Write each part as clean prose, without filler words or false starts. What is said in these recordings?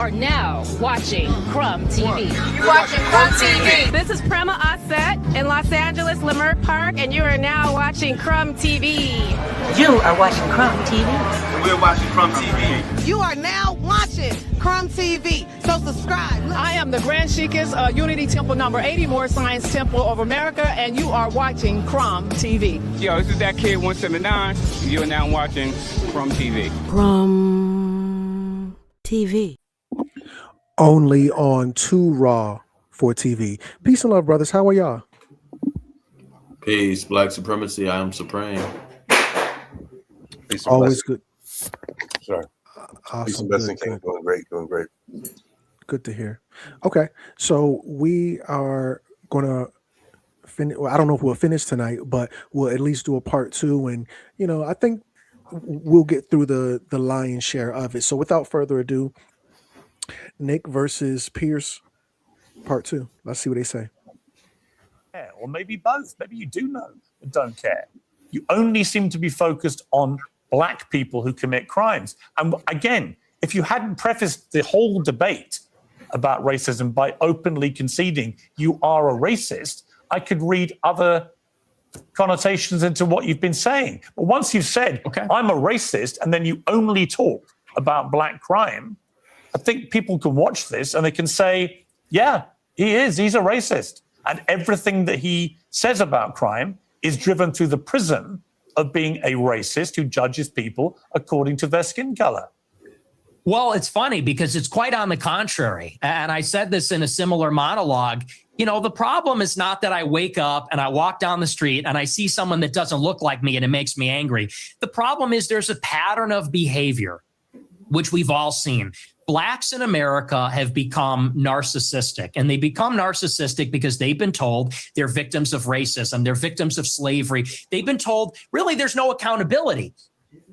Are now watching Crumb TV. You're watching Crumb TV. This is Prema Osset in Los Angeles, Leimert Park, and you are now watching Crumb TV. You are watching Crumb TV. And we're watching Crumb TV. You are now watching Crumb TV. So subscribe. I am the Grand Sheikess, Unity Temple number 80, More Science Temple of America, and you are watching Crumb TV. Yo, this is that kid 179. You're now watching Crumb TV. Crumb TV. Only on 2 Raw for TV. Peace and love, brothers. How are y'all? Peace. Black supremacy. I am supreme. Peace Always good. Sure. Awesome. Peace and blessing, King. Doing great. Doing great. Good to hear. Okay, so we are gonna finish. Well, I don't know if we'll finish tonight, but we'll at least do a part 2, and I think we'll get through the lion's share of it. So without further ado, Nick versus Pierce, part 2. Let's see what they say. Yeah, or maybe both. Maybe you do know but don't care. You only seem to be focused on black people who commit crimes. And again, if you hadn't prefaced the whole debate about racism by openly conceding you are a racist, I could read other connotations into what you've been saying. But once you've said, okay, I'm a racist, and then you only talk about black crime, I think people can watch this and they can say, yeah, he's a racist. And everything that he says about crime is driven through the prism of being a racist who judges people according to their skin color. Well, it's funny because it's quite on the contrary. And I said this in a similar monologue. The problem is not that I wake up and I walk down the street and I see someone that doesn't look like me and it makes me angry. The problem is there's a pattern of behavior, which we've all seen. Blacks in America have become narcissistic, and they become narcissistic because they've been told they're victims of racism, they're victims of slavery. They've been told, really, there's no accountability.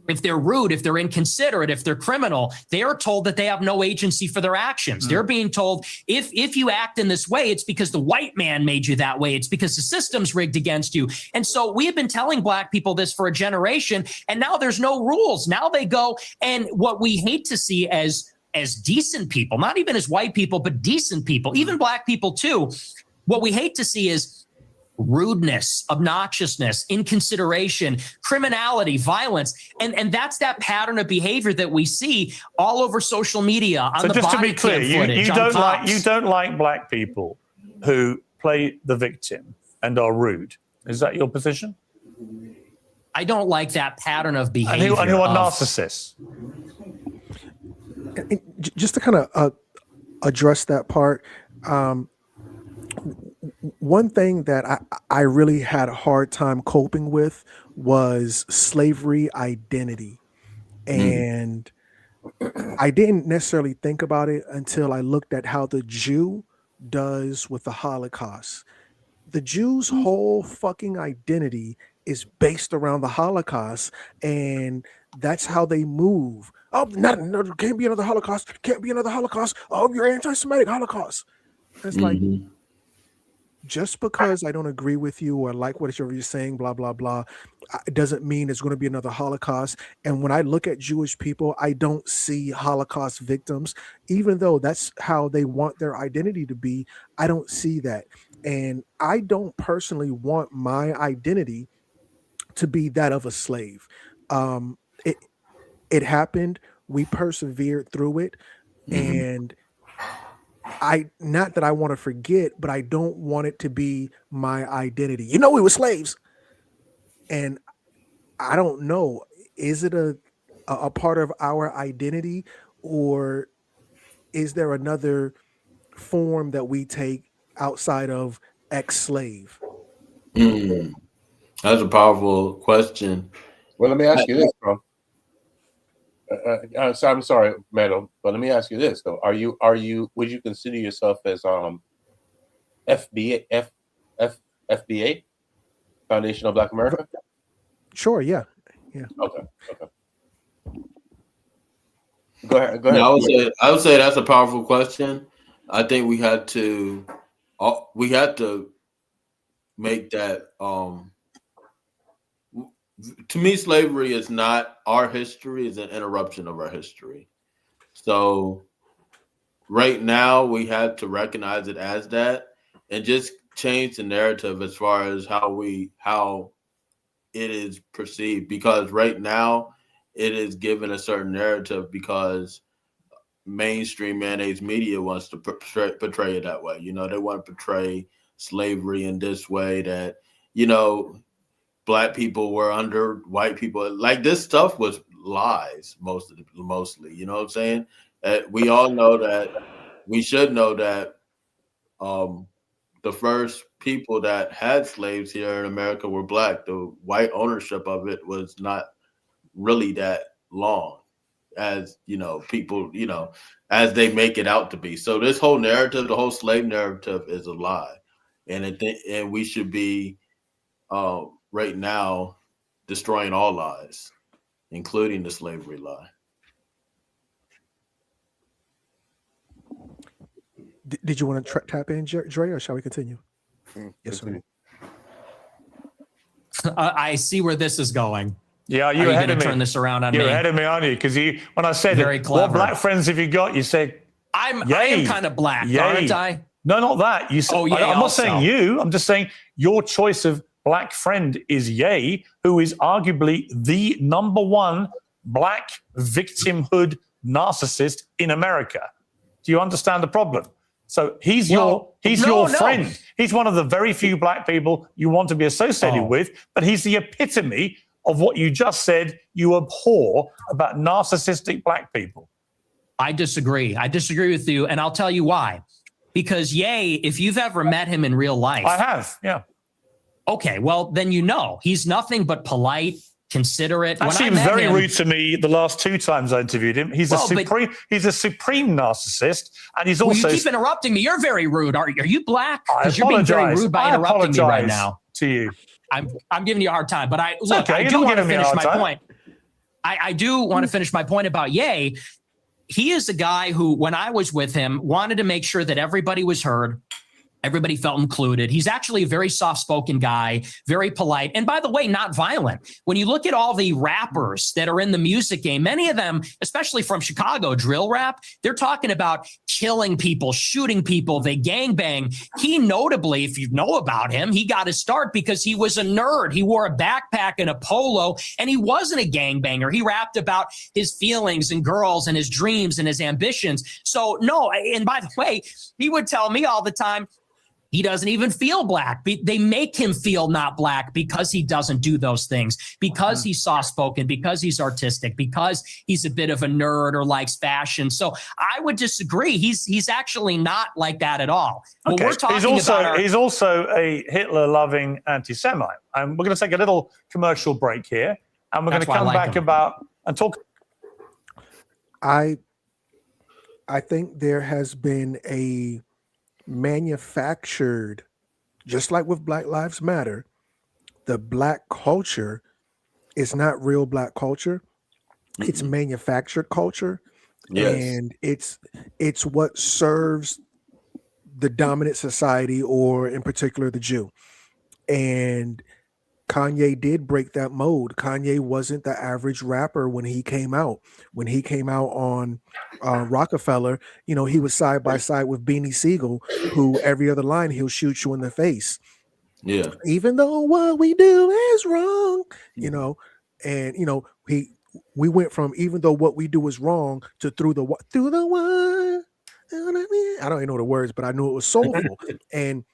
If they're rude, if they're inconsiderate, if they're criminal, they are told that they have no agency for their actions. They're being told, if you act in this way, it's because the white man made you that way. It's because the system's rigged against you. And so we have been telling black people this for a generation, and now there's no rules. Now they go, and what we hate to see as decent people, not even as white people, but decent people, even black people too, what we hate to see is rudeness, obnoxiousness, inconsideration, criminality, violence. And that's that pattern of behavior that we see all over social media, on so the just body to be clear, cam footage, you don't like black people who play the victim and are rude. Is that your position? I don't like that pattern of behavior. And who are narcissists. Just to kind of address that part, one thing that I really had a hard time coping with was slavery identity. And I didn't necessarily think about it until I looked at how the Jew does with the Holocaust. The Jews' whole fucking identity is based around the Holocaust, and that's how they move. Oh, no, can't be another Holocaust. Can't be another Holocaust. Oh, you're anti-Semitic Holocaust. It's like, just because I don't agree with you or like what you're saying, blah, blah, blah, it doesn't mean it's going to be another Holocaust. And when I look at Jewish people, I don't see Holocaust victims, even though that's how they want their identity to be. I don't see that. And I don't personally want my identity to be that of a slave. It happened. We persevered through it. And not that I want to forget, but I don't want it to be my identity. We were slaves. And I don't know, is it a part of our identity, or is there another form that we take outside of ex-slave? That's a powerful question. Well, let me ask you this, bro. So I'm sorry, Meadow, but let me ask you this though: would you consider yourself as FBA, Foundation of Black America? Sure. Yeah. Okay. Go ahead. I would say that's a powerful question. I think we had to make that. To me, slavery is not our history; it's an interruption of our history. So right now we have to recognize it as that and just change the narrative as far as how it is perceived, because right now it is given a certain narrative because mainstream mayonnaise media wants to portray it that way. They want to portray slavery in this way, that black people were under white people. Like, this stuff was lies mostly. You know what I'm saying? We all know that. We should know that the first people that had slaves here in America were black. The white ownership of it was not really that long as people as they make it out to be. So this whole narrative, the whole slave narrative, is a lie, and we should be right now destroying all lies, including the slavery lie. Did you want to tap in, Dre, or shall we continue? Yes, sir. I see where this is going. Yeah, you're ahead of me. Turn this around on you're me. Ahead of me, aren't you? Because when I said, Very clever. What black friends have you got? You said, I am kind of black, aren't I? No, not that. You said, I'm not saying you. I'm just saying your choice of black friend is Ye, who is arguably the number one black victimhood narcissist in America. Do you understand the problem? So he's your friend. He's one of the very few black people you want to be associated with, but he's the epitome of what you just said you abhor about narcissistic black people. I disagree. I disagree with you, and I'll tell you why. Because Ye, if you've ever met him in real life. I have, yeah. Okay, well, then he's nothing but polite, considerate. Actually, he was very rude to me the last two times I interviewed him. He's a supreme narcissist, and he's also. You keep interrupting me. You're very rude. Are you black? Because you're being very rude by interrupting me right now. To you, I'm giving you a hard time, but I okay. do want to finish my point. I do want to finish my point about Ye. He is a guy who, when I was with him, wanted to make sure that everybody was heard. Everybody felt included. He's actually a very soft-spoken guy, very polite. And by the way, not violent. When you look at all the rappers that are in the music game, many of them, especially from Chicago, drill rap, they're talking about killing people, shooting people, they gangbang. He notably, if you know about him, he got his start because he was a nerd. He wore a backpack and a polo, and he wasn't a gangbanger. He rapped about his feelings and girls and his dreams and his ambitions. So no, and by the way, he would tell me all the time, he doesn't even feel black. They make him feel not black because he doesn't do those things, because he's soft-spoken, because he's artistic, because he's a bit of a nerd or likes fashion. So I would disagree. He's actually not like that at all. Okay. We're talking he's also a Hitler-loving anti-Semite. And we're going to take a little commercial break here, and we're going to come back and talk. I think there has been a manufactured, just like with Black Lives Matter, the black culture is not real black culture. It's manufactured culture. Yes. And it's what serves the dominant society, or in particular the Jew. And Kanye did break that mold. Kanye wasn't the average rapper when he came out. When he came out on Rockefeller, he was side by side with Beanie Siegel, who every other line he'll shoot you in the face. Yeah. Even though what we do is wrong, and we went from even though what we do is wrong to through the one. I don't even know the words, but I knew it was soulful. And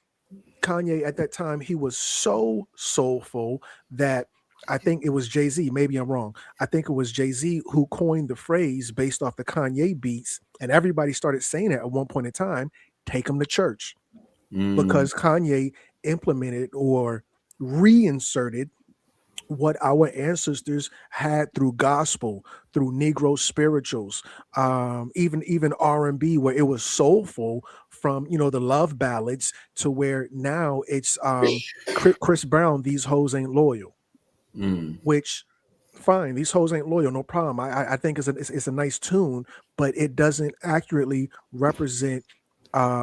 Kanye at that time, he was so soulful that I think it was Jay-Z, maybe I'm wrong. I think it was Jay-Z who coined the phrase based off the Kanye beats, and everybody started saying it at one point in time, take him to church. Because Kanye implemented or reinserted what our ancestors had through gospel, through Negro spirituals, even R&B, where it was soulful, from the love ballads to where now it's Chris Brown, these hoes ain't loyal. Which, fine, these hoes ain't loyal, no problem. I think it's a nice tune, but it doesn't accurately represent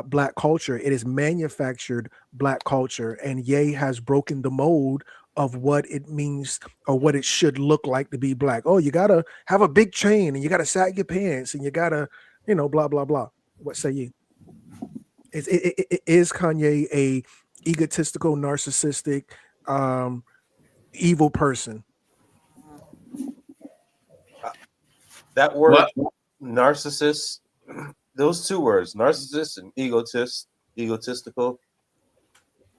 black culture. It is manufactured black culture, and Ye has broken the mold of what it means or what it should look like to be black. Oh, you gotta have a big chain, and you gotta sag your pants, and you gotta, blah blah blah. What say you? Is Kanye a egotistical, narcissistic, evil person? That word, narcissist, those two words, narcissist and egotistical.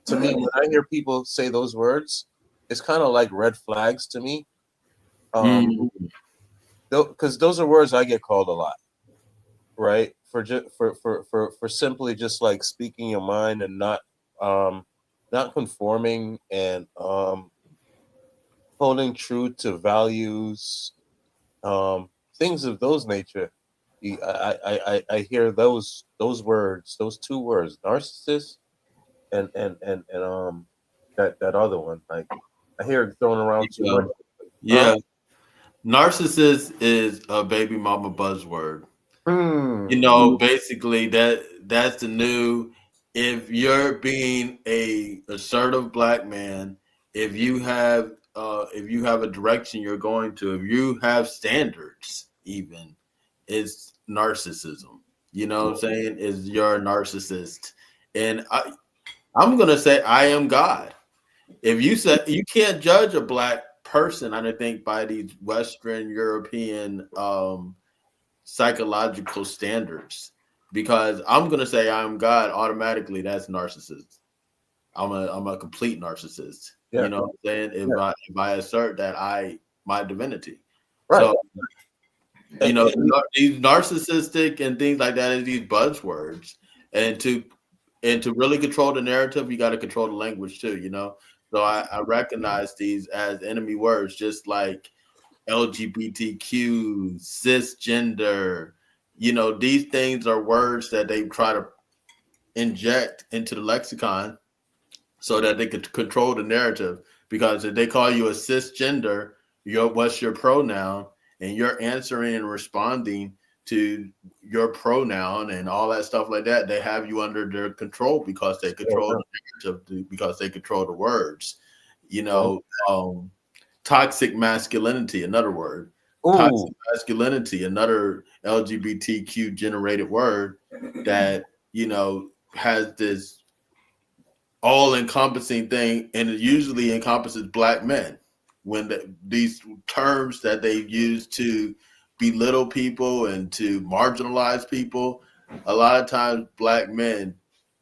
To me, when I hear people say those words, it's kind of like red flags to me. Because those are words I get called a lot, right? For simply just like speaking your mind and not conforming and holding true to values, things of those nature. I hear those words, those two words, narcissist and that other one. Like I hear it thrown around too much. Yeah. Narcissist is a baby mama buzzword. Basically that's the new. If you're being a assertive black man, if you have a direction you're going to, if you have standards, even, it's narcissism. You know what I'm saying? Is you're a narcissist, and I'm gonna say I am God. If you say you can't judge a black person, I don't think, by these Western European psychological standards, because I'm gonna say I'm God automatically. That's narcissist. I'm a complete narcissist. Yeah. You know what I'm saying? If I assert that my divinity, right. So these narcissistic and things like that is these buzzwords, and to really control the narrative, you got to control the language too. So I recognize these as enemy words, just like LGBTQ, cisgender. These things are words that they try to inject into the lexicon so that they could control the narrative. Because if they call you a cisgender, what's your pronoun? And you're answering and responding to your pronoun and all that stuff like that, they have you under their control because they control the narrative, because they control the words. Toxic masculinity, another word. Ooh. Toxic masculinity, another LGBTQ generated word that, has this all-encompassing thing, and it usually encompasses black men. When these terms that they use to belittle people and to marginalize people, a lot of times black men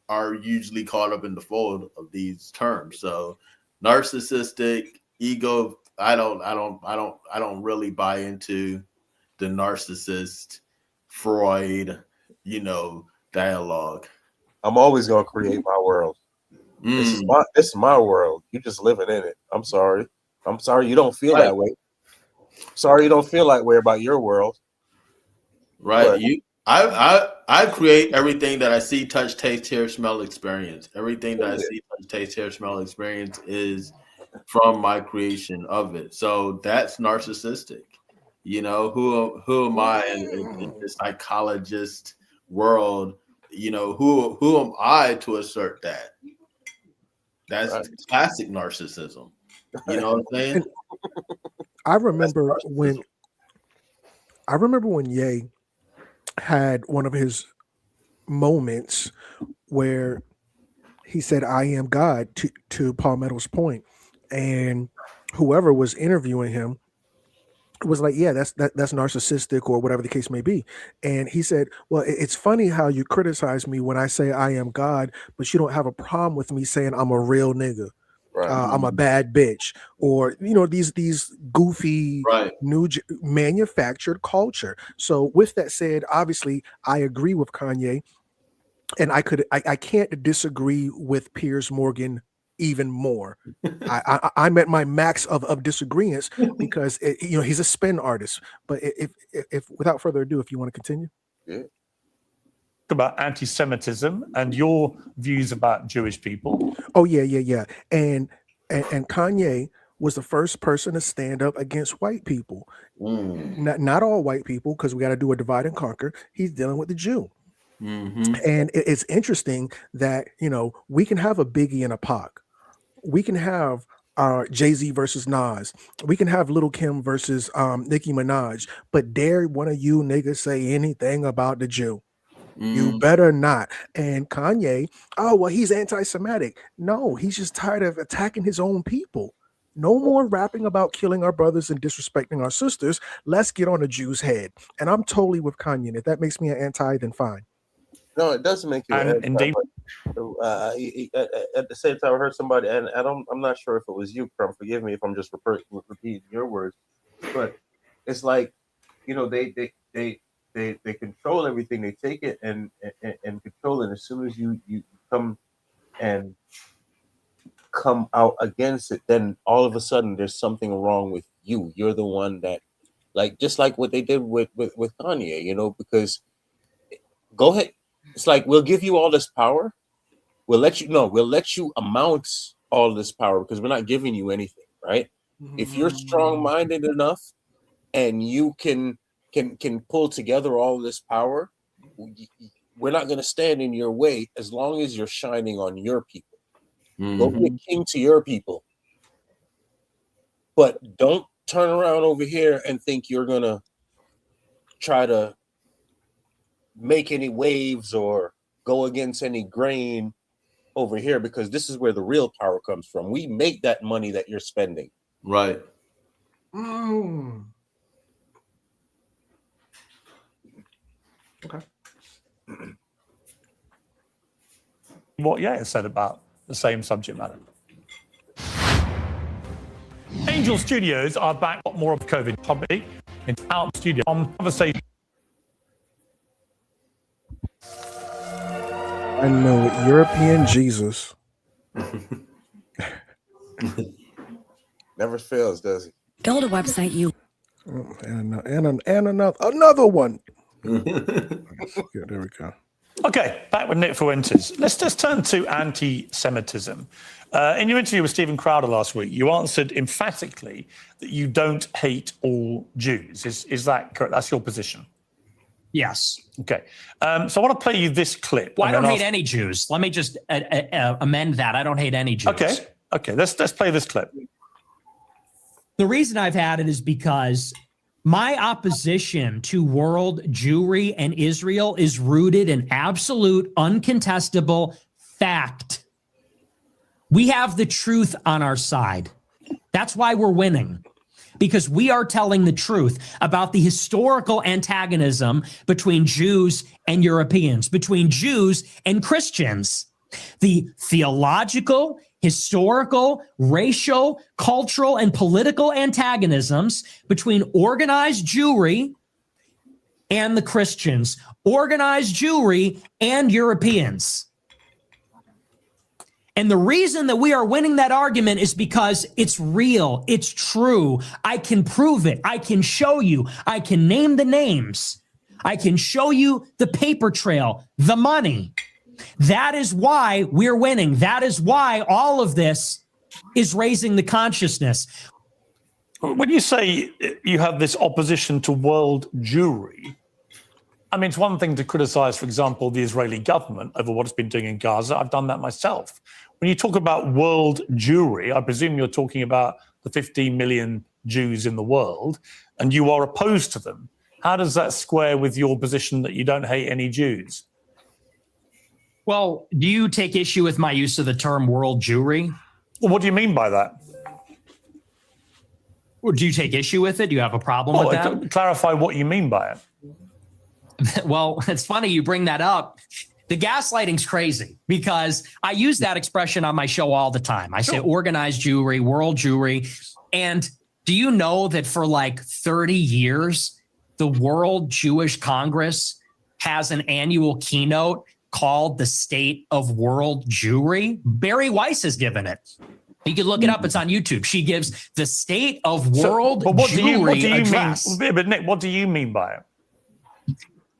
are usually caught up in the fold of these terms. So narcissistic, ego, I don't really buy into the narcissist Freud, dialogue. I'm always gonna create my world. This is my world. You just living in it. I'm sorry you don't feel that way. Sorry you don't feel that way about your world. Right. I create everything that I see, touch, taste, hear, smell, experience. Everything that I see, touch, taste, hear, smell, experience is from my creation of it. So that's narcissistic. Who am I in the psychologist world? Who am I to assert that? That's classic narcissism. You know what I'm saying? I remember when Ye had one of his moments where he said, "I am God" to Palmetto's point, and whoever was interviewing him was like, "Yeah, that's narcissistic," or whatever the case may be. And he said, "Well, it's funny how you criticize me when I say I am God, but you don't have a problem with me saying I'm a real nigga. Right. I'm a bad bitch," or these goofy new manufactured culture. So with that said, obviously I agree with Kanye, and I can't disagree with Piers Morgan even more. I'm at my max of disagreements because he's a spin artist. But if without further ado, if you want to continue. Yeah. About anti-Semitism and your views about Jewish people. Oh yeah. And Kanye was the first person to stand up against white people. Not all white people, because we got to do a divide and conquer. He's dealing with the Jew. Mm-hmm. And it's interesting that we can have a Biggie and a Pac. We can have Jay-Z versus Nas. We can have Little Kim versus Nicki Minaj. But dare one of you niggas say anything about the Jew? You better not. And Kanye, oh, well, he's anti-Semitic. No, he's just tired of attacking his own people. No more rapping about killing our brothers and disrespecting our sisters. Let's get on a Jew's head. And I'm totally with Kanye. And if that makes me an anti, then fine. No, it doesn't make you an anti. Indeed. At the same time, I heard somebody, and I'm not sure if it was you, Crumb. Forgive me if I'm just repeating your words, but it's like, you know, they control everything. They take it and control it. As soon as you come out against it, then all of a sudden there's something wrong with you. You're the one that, like, just like what they did with Kanye, you know, because go ahead. It's like, we'll give you all this power. We'll let you amount all this power because we're not giving you anything, right? If you're strong-minded enough and you can pull together all this power, we're not going to stand in your way as long as you're shining on your people. Go be a king to your people. But don't turn around over here and think you're going to try to make any waves or go against any grain over here, because this is where the real power comes from. We make that money that you're spending. Right. Okay. What Yaya said about the same subject matter. Angel Studios are back. A lot more of COVID hobby in out studio on conversation. I know it. European Jesus. Never fails, does he? Build a website you. And another one. Yeah, there we go. Okay, back with Nick Fuentes. Let's just turn to anti-Semitism. In your interview with Stephen Crowder last week, you answered emphatically that you don't hate all Jews. Is that correct? That's your position? Yes. Okay. So I want to play you this clip. Well, I don't hate any Jews. Let me just amend that. I don't hate any Jews. Okay. Let's play this clip. The reason I've had it is because my opposition to world Jewry and Israel is rooted in absolute, uncontestable fact. We have the truth on our side. That's why we're winning. Because we are telling the truth about the historical antagonism between Jews and Europeans, between Jews and Christians, the theological, historical, racial, cultural, and political antagonisms between organized Jewry and the Christians, organized Jewry and Europeans. And the reason that we are winning that argument is because it's real. It's true. I can prove it. I can show you. I can name the names. I can show you the paper trail, the money. That is why we're winning. That is why all of this is raising the consciousness. When you say you have this opposition to world Jewry, I mean, it's one thing to criticize, for example, the Israeli government over what it's been doing in Gaza. I've done that myself. When you talk about world Jewry, I presume you're talking about the 15 million Jews in the world, and you are opposed to them. How does that square with your position that you don't hate any Jews? Well, do you take issue with my use of the term world Jewry? Well, what do you mean by that? Or do you take issue with it? Do you have a problem with that? Clarify what you mean by it. Well, it's funny you bring that up. The gaslighting's crazy because I use that expression on my show all the time. I say organized Jewry, world Jewry. And do you know that for like 30 years, the World Jewish Congress has an annual keynote called the State of World Jewry? Barry Weiss has given it. You can look it up. It's on YouTube. She gives the State of World Jewry address. But Nick, what do you mean by it?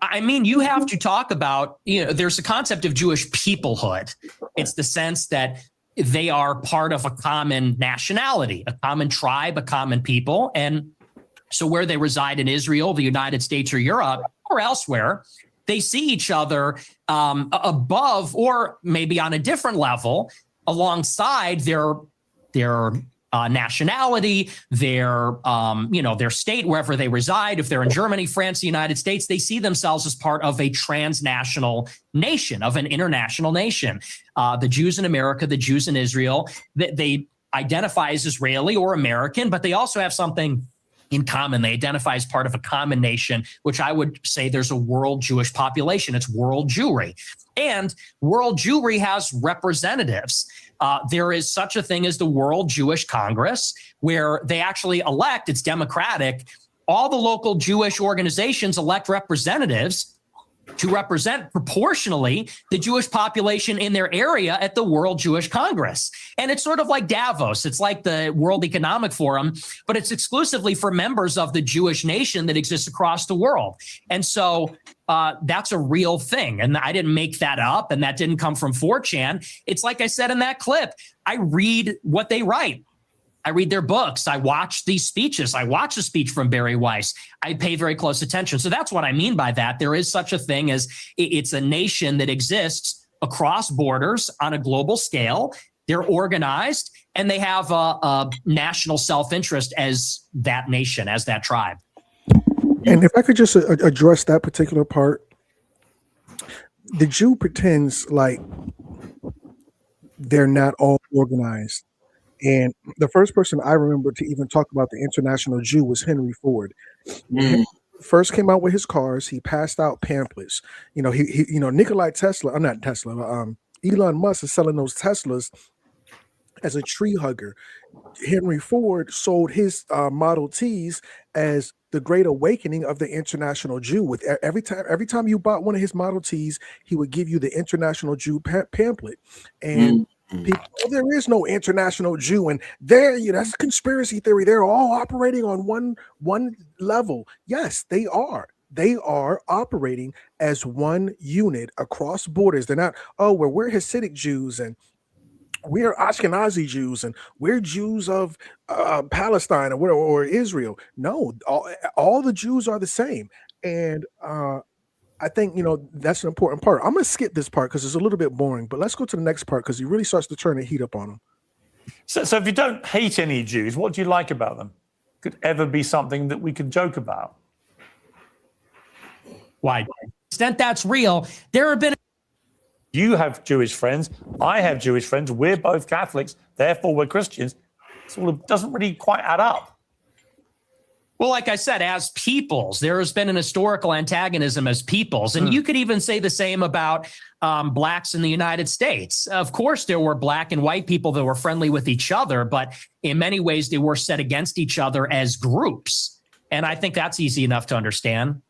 I mean, you have to talk about, there's a concept of Jewish peoplehood. It's the sense that they are part of a common nationality, a common tribe, a common people. And so where they reside in Israel, the United States or Europe or elsewhere, they see each other above or maybe on a different level alongside their nationality, their their state, wherever they reside. If they're in Germany, France, the United States, they see themselves as part of a transnational nation, of an international nation. The Jews in America, the Jews in Israel, they identify as Israeli or American, but they also have something in common. They identify as part of a common nation, which I would say there's a world Jewish population. It's world Jewry. And world Jewry has representatives. There is such a thing as the World Jewish Congress, where they actually elect, it's democratic, all the local Jewish organizations elect representatives to represent proportionally the Jewish population in their area at the World Jewish Congress. And it's sort of like Davos. It's like the World Economic Forum, but it's exclusively for members of the Jewish nation that exists across the world. And so that's a real thing. And I didn't make that up, and that didn't come from 4chan. It's like I said in that clip, I read what they write. I read their books. I watch these speeches. I watch a speech from Barry Weiss. I pay very close attention. So that's what I mean by that. There is such a thing as it's a nation that exists across borders on a global scale. They're organized, and they have a national self-interest as that nation, as that tribe. And if I could just address that particular part, the Jew pretends like they're not all organized. And the first person I remember to even talk about the international Jew was Henry Ford. He first came out with his cars. He passed out pamphlets. Nikola Tesla, not Tesla, Elon Musk is selling those Teslas as a tree hugger. Henry Ford sold his Model Ts as the great awakening of the international Jew. With every time you bought one of his Model Ts, he would give you the international Jew pamphlet. And people, there is no international Jew, and that's a conspiracy theory. They're all operating on one level. Yes, they are. They are operating as one unit across borders. They're not, we're Hasidic Jews and we're Ashkenazi Jews and we're Jews of Palestine or Israel. No, all the Jews are the same. And I think, that's an important part. I'm going to skip this part because it's a little bit boring, but let's go to the next part because he really starts to turn the heat up on them. So if you don't hate any Jews, what do you like about them? Could ever be something that we could joke about? Why? To the extent that's real, there have been... You have Jewish friends. I have Jewish friends. We're both Catholics. Therefore, we're Christians. So it doesn't really quite add up. Well, like I said, as peoples, there has been an historical antagonism as peoples. And you could even say the same about blacks in the United States. Of course, there were black and white people that were friendly with each other, but in many ways, they were set against each other as groups. And I think that's easy enough to understand.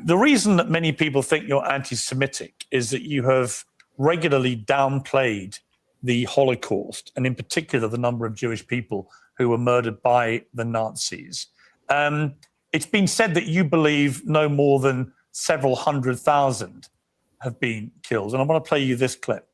The reason that many people think you're anti-Semitic is that you have regularly downplayed the Holocaust, and in particular, the number of Jewish people who were murdered by the Nazis. It's been said that you believe no more than several 100,000 have been killed. And I want to play you this clip.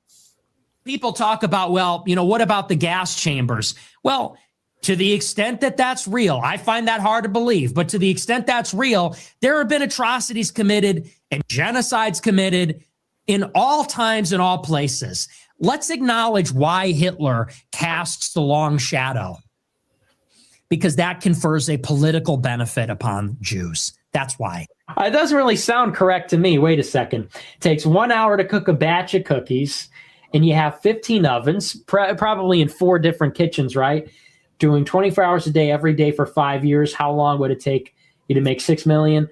People talk about, what about the gas chambers? Well, to the extent that that's real, I find that hard to believe, but to the extent that's real, there have been atrocities committed and genocides committed in all times and all places. Let's acknowledge why Hitler casts the long shadow, because that confers a political benefit upon Jews. That's why. It doesn't really sound correct to me. Wait a second. It takes 1 hour to cook a batch of cookies, and you have 15 ovens, probably in 4 different kitchens, right? Doing 24 hours a day, every day for 5 years. How long would it take you to make 6 million?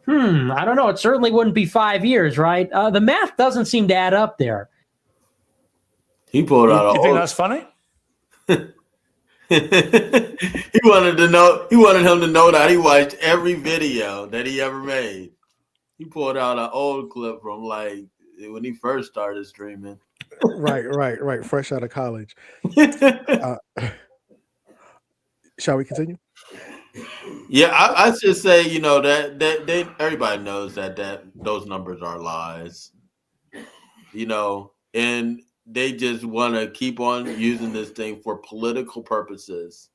I don't know. It certainly wouldn't be 5 years, right? The math doesn't seem to add up there. He pulled out. You think that's funny? He wanted him to know that he watched every video that he ever made. He pulled out an old clip from like when he first started streaming. Right. Fresh out of college. Shall we continue? Yeah, I should say, that everybody knows that those numbers are lies. And they just want to keep on using this thing for political purposes.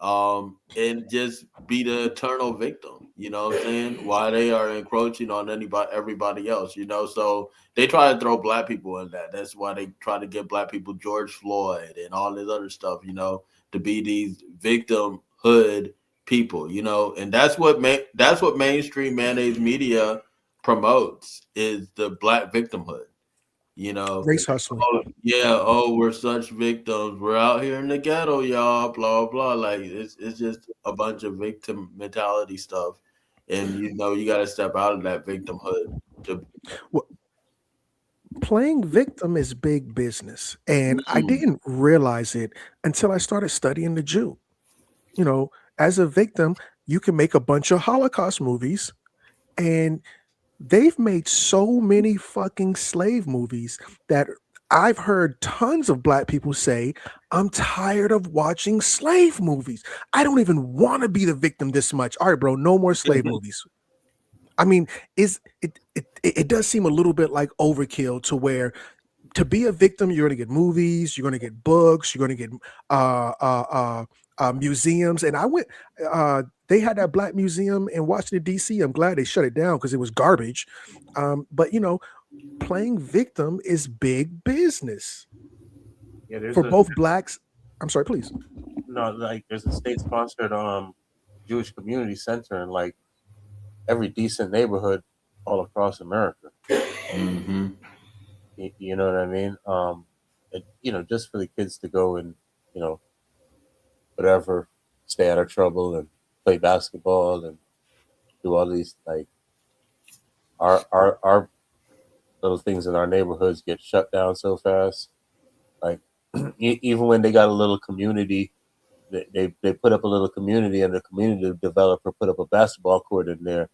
and just be the eternal victim. You know what I'm saying? Why they are encroaching on everybody else. So they try to throw black people in that. That's why they try to get black people George Floyd and all this other stuff. To be these victimhood people. And that's what mainstream mayonnaise media promotes is the black victimhood. Race hustling. We're such victims. We're out here in the ghetto, y'all. Blah blah. Like it's just a bunch of victim mentality stuff, and you got to step out of that victimhood. Playing victim is big business, and I didn't realize it until I started studying the Jew. As a victim, you can make a bunch of Holocaust movies, and they've made so many fucking slave movies that I've heard tons of black people say, I'm tired of watching slave movies. I don't even want to be the victim this much. All right, bro, no more slave movies. I mean, it does seem a little bit like overkill to where to be a victim, you're going to get movies, you're going to get books, you're going to get museums. And I went, they had that black museum in Washington, D.C. I'm glad they shut it down because it was garbage. But, playing victim is big business for both blacks. I'm sorry, please. No, like there's a state-sponsored Jewish community center in like every decent neighborhood all across America. Mm-hmm. You know what I mean? Just for the kids to go and, whatever, stay out of trouble and play basketball and do all these, like, our little things in our neighborhoods get shut down so fast. Like, even when they got a little community, they put up a little community and the community developer put up a basketball court in there,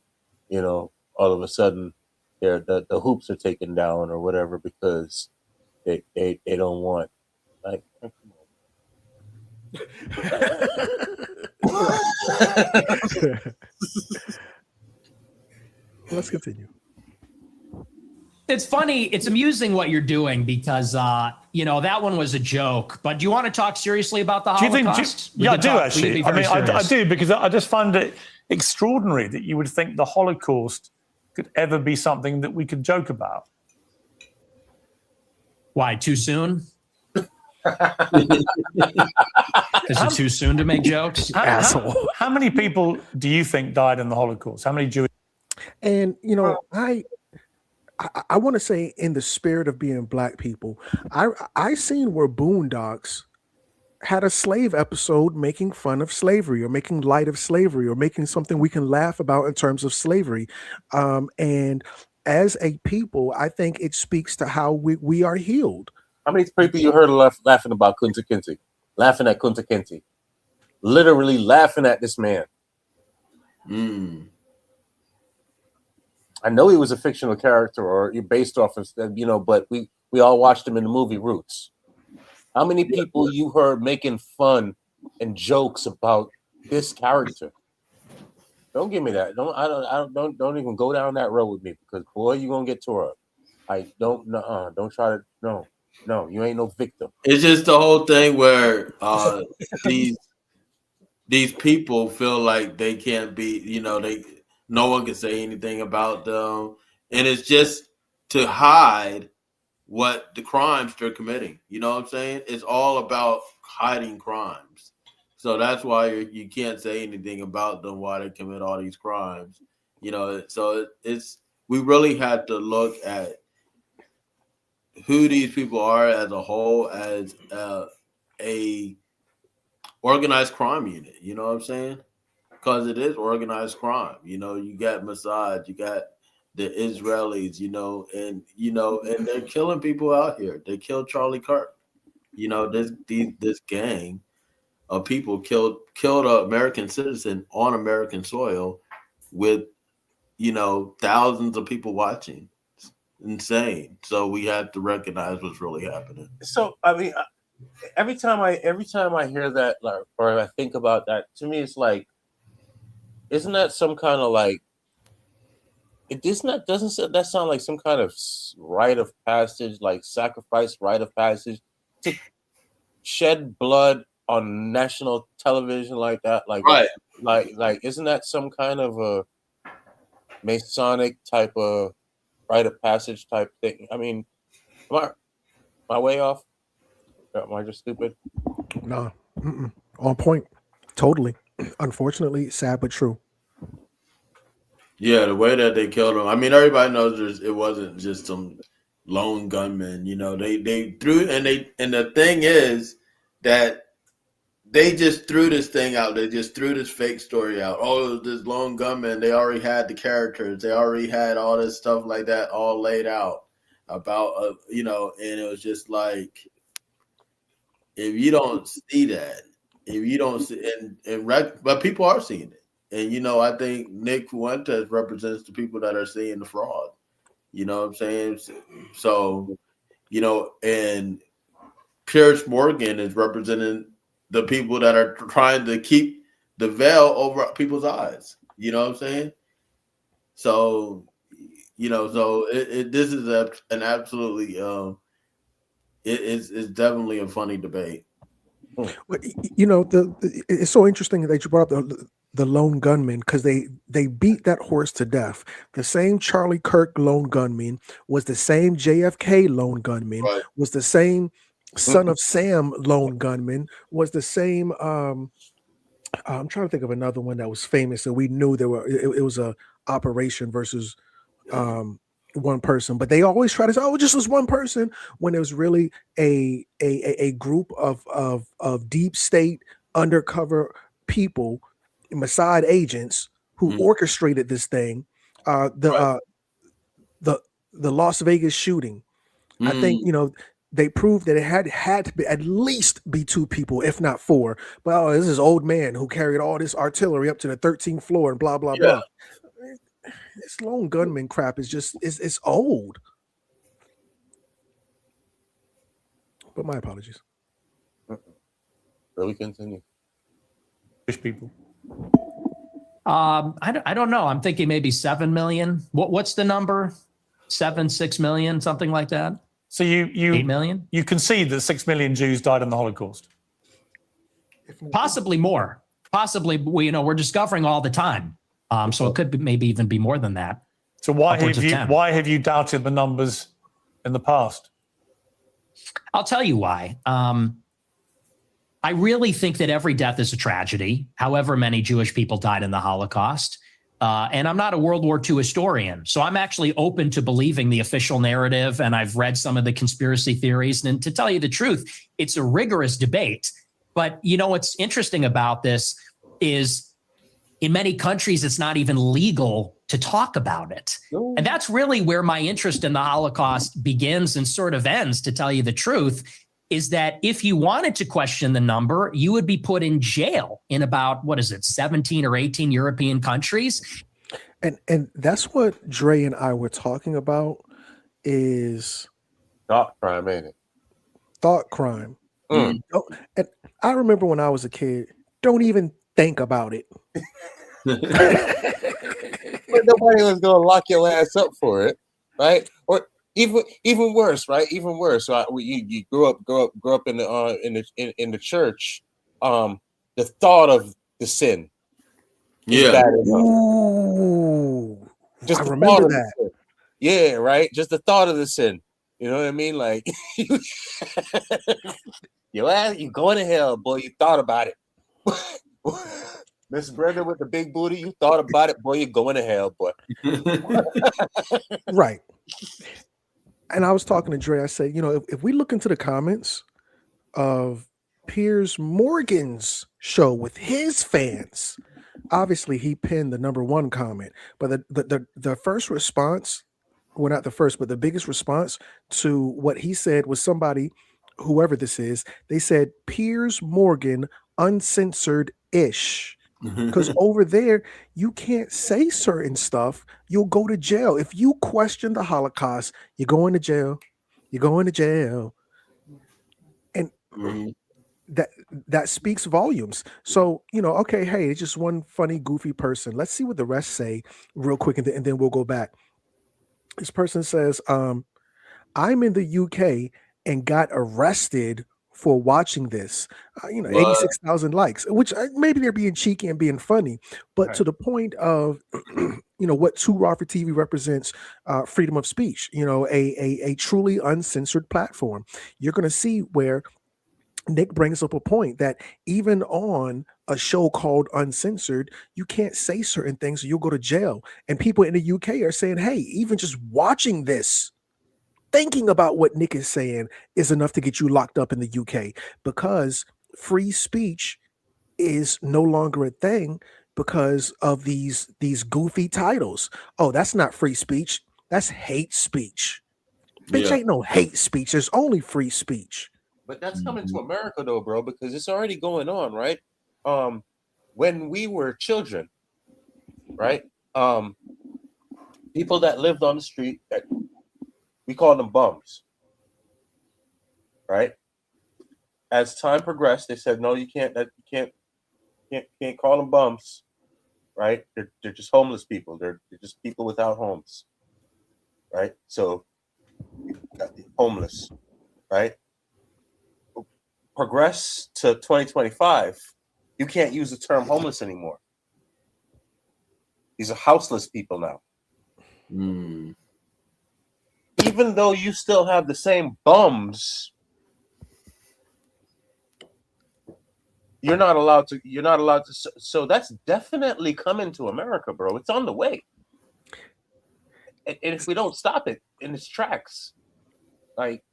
all of a sudden the hoops are taken down or whatever because they don't want, like, Let's continue. It's funny. It's amusing what you're doing because, that one was a joke. But do you want to talk seriously about the Holocaust? I do, actually. I do, because I just find it extraordinary that you would think the Holocaust could ever be something that we could joke about. Why, too soon? Is it too soon to make jokes? Asshole. How many people do you think died in the Holocaust? How many Jewish? And, I want to say, in the spirit of being black people, I seen where Boondocks had a slave episode making fun of slavery or making light of slavery or making something we can laugh about in terms of slavery. And as a people, I think it speaks to how we are healed. How many people you heard laughing about Kunta Kinte? Laughing at Kunta Kinte. Literally laughing at this man. I know he was a fictional character or based off of, but we all watched him in the movie Roots. How many people you heard making fun and jokes about this character? Don't give me that. Don't even go down that road with me because boy, you're gonna get tore up. Don't try to no, you ain't no victim. It's just the whole thing where these people feel like they can't be, no one can say anything about them, and it's just to hide what the crimes they're committing. You know what I'm saying? It's all about hiding crimes. So that's why you can't say anything about them while they commit all these crimes. So we really had to look at who these people are as a whole, as a organized crime unit. You know what I'm saying? Because it is organized crime. You got Mossad, you got the Israelis, and they're killing people out here. They killed Charlie Kirk. This gang of people killed an American citizen on American soil with, thousands of people watching. It's insane. So we have to recognize what's really happening. So I mean, every time I hear that, like, or I think about that, to me it's like, isn't that some kind of like? Doesn't that sound like some kind of rite of passage, like sacrifice, rite of passage, to shed blood on national television like that, like Right. like isn't that some kind of a Masonic type of rite of passage type thing? I mean, am I way off? Am I just stupid? No, on point, totally. Unfortunately, sad but true. Yeah, the way that they killed him. I mean, everybody knows it wasn't just some lone gunman. You know, they threw and the thing is that they just threw this thing out. They just threw this fake story out. Oh, it was this lone gunman. They already had the characters. They already had all this stuff like that all laid out about you know. And it was just like, if you don't see that, if you don't see but people are seeing it. And, you know, I think Nick Fuentes represents the people that are seeing the fraud. You know what I'm saying? So, you know, and Pierce Morgan is representing the people that are trying to keep the veil over people's eyes. You know what I'm saying? So, you know, so this is an absolutely, it's definitely a funny debate. You know, it's so interesting that you brought up the lone gunman, because they beat that horse to death. The same Charlie Kirk lone gunman was the same JFK lone gunman, Right. was the same Son of Sam lone gunman, was the same. I'm trying to think of another one that was famous, and we knew there were. It was a operation versus one person, but they always try to say, "Oh, it just was one person," when it was really a group of deep state undercover people, Mossad agents who orchestrated this thing. The Las Vegas shooting. I think, you know, they proved that it had to be at least be two people, if not four. But this is old man who carried all this artillery up to the 13th floor and blah blah blah. This lone gunman crap is just it's old. But my apologies. Really continue. Fish people. I don't know. I'm thinking maybe 7 million. What's the number? 6 million, something like that. So you 8 million? You concede that 6 million Jews died in the Holocaust. Possibly more. Possibly, we're discovering all the time. So it could be, maybe even be more than that. So why have you doubted the numbers in the past? I'll tell you why. I really think that every death is a tragedy, however many Jewish people died in the Holocaust. And I'm not a World War II historian, so I'm actually open to believing the official narrative, and I've read some of the conspiracy theories. And to tell you the truth, it's a rigorous debate. But, you know, what's interesting about this is in many countries, it's not even legal to talk about it. And that's really where my interest in the Holocaust begins and sort of ends, to tell you the truth, is that if you wanted to question the number, you would be put in jail in about, 17 or 18 European countries. And that's what Dre and I were talking about, is thought crime, ain't it? Thought crime. And I remember when I was a kid, don't even think about it. But nobody was gonna lock your ass up for it, right? Or even worse, right? Even worse. Right? You grew up in the church. The thought of the sin, is bad enough. Ooh, just I the remember thought that. of the sin. Yeah, right. Just the thought of the sin. You know what I mean? Like, your ass, you going to hell, boy. You thought about it. Miss Brenda with the big booty, you thought about it, boy. You're going to hell, boy. Right. And I was talking to Dre. I said, you know, if we look into the comments of Piers Morgan's show with his fans, obviously he pinned the #1 comment, but the first response, well, not the first, but the biggest response to what he said was somebody, whoever this is, they said Piers Morgan uncensored-ish. Because over there, you can't say certain stuff. You'll go to jail. If you question the Holocaust, you're going to jail. You're going to jail. And that speaks volumes. So, you know, okay, hey, it's just one funny, goofy person. Let's see what the rest say real quick, and then we'll go back. This person says, I'm in the UK and got arrested for watching this. What? 86,000 likes, which maybe they're being cheeky and being funny, but Right. to the point of what Too Raw for TV represents, freedom of speech. A truly uncensored platform. You're going to see where Nick brings up a point that even on a show called Uncensored, you can't say certain things or you'll go to jail. And people in the UK are saying, hey, even just watching this, thinking about what Nick is saying is enough to get you locked up in the UK, because free speech is no longer a thing because of these goofy titles. Oh, that's not free speech. That's hate speech. Bitch, Yeah. ain't no hate speech. There's only free speech. But that's coming to America though, bro, because it's already going on, right? When we were children, right? People that lived on the street, that we called them bums, right? As time progressed, they said, no, you can't call them bums, right? They're just homeless people. They're just people without homes, right? So homeless, right? Progress to 2025, you can't use the term homeless anymore. These are houseless people now. Even though you still have the same bums, you're not allowed to. So that's definitely coming to America, bro. It's on the way. And if we don't stop it in its tracks, like,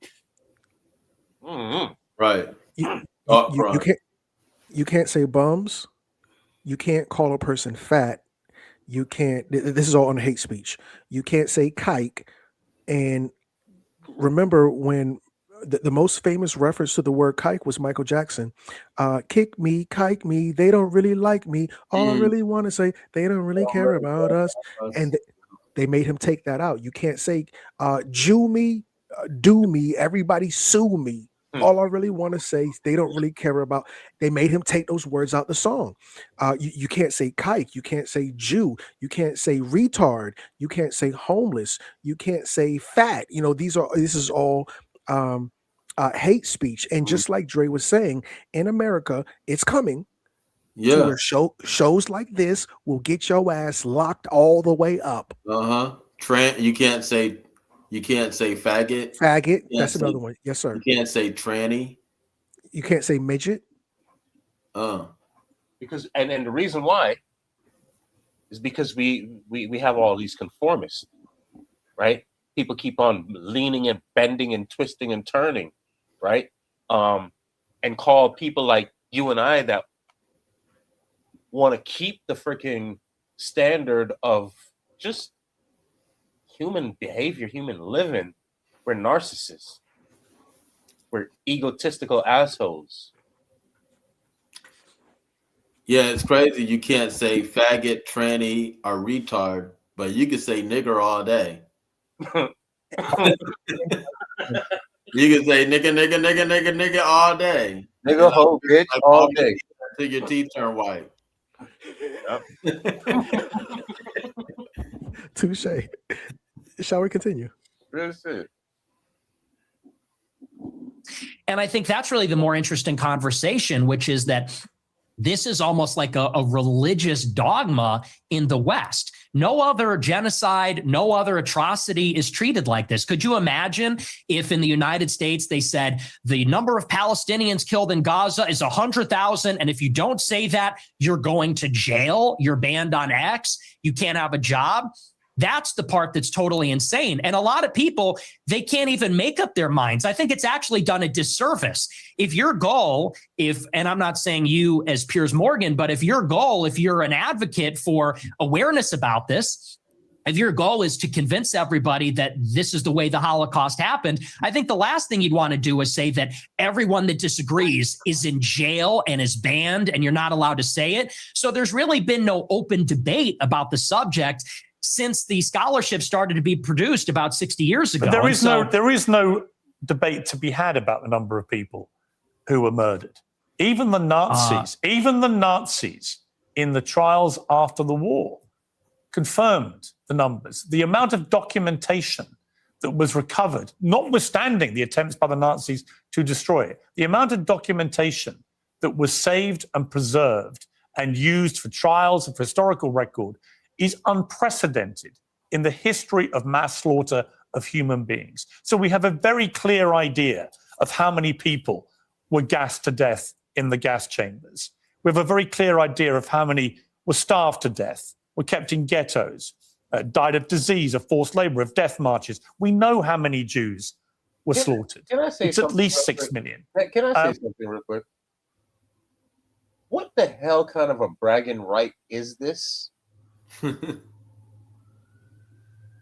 Right. You can't say bums. You can't call a person fat. You can't. This is all on hate speech. You can't say kike. And remember when the most famous reference to the word kike was Michael Jackson. Kick me, kike me. They don't really like me. All I really want to say, they don't really care about us. And they made him take that out. You can't say Jew me, do me, everybody sue me. All I really want to say is they don't really care about. They made him take those words out the song. You can't say kike. You can't say Jew. You can't say retard. You can't say homeless. You can't say fat. This is all hate speech. And just like Dre was saying, in America, it's coming. Yeah. To where shows like this will get your ass locked all the way up. You can't say faggot. Faggot. That's another one. Yes, sir. You can't say tranny. You can't say midget. Because and the reason why is because we have all these conformists, right? People keep on leaning and bending and twisting and turning, right? And call people like you and I that want to keep the freaking standard of just human behavior, human living. We're narcissists. We're egotistical assholes. Yeah, it's crazy. You can't say faggot, tranny, or retard, but you can say nigger all day. You can say nigga all day. Nigga, hoe, bitch, all day. Till your teeth turn white. Touche. Shall we continue? That's it. And I think that's really the more interesting conversation, which is that this is almost like a religious dogma in the West. No other genocide, no other atrocity is treated like this. Could you imagine if in the United States they said the number of Palestinians killed in Gaza is 100,000, and if you don't say that, you're going to jail, you're banned on X, you can't have a job? That's the part that's totally insane. And a lot of people, they can't even make up their minds. I think it's actually done a disservice. If your goal, and I'm not saying you as Piers Morgan, but if your goal, if you're an advocate for awareness about this, if your goal is to convince everybody that this is the way the Holocaust happened, I think the last thing you'd want to do is say that everyone that disagrees is in jail and is banned and you're not allowed to say it. So there's really been no open debate about the subject since the scholarship started to be produced about 60 years ago. But there is no debate to be had about the number of people who were murdered. Even the Nazis in the trials after the war confirmed the numbers. The amount of documentation that was recovered, notwithstanding the attempts by the Nazis to destroy it, the amount of documentation that was saved and preserved and used for trials and for historical record is unprecedented in the history of mass slaughter of human beings. So we have a very clear idea of how many people were gassed to death in the gas chambers. We have a very clear idea of how many were starved to death, were kept in ghettos, died of disease, of forced labor, of death marches. We know how many Jews were slaughtered. Can I say it's at least 6 million. Can I say something real quick? What the hell kind of a bragging right is this?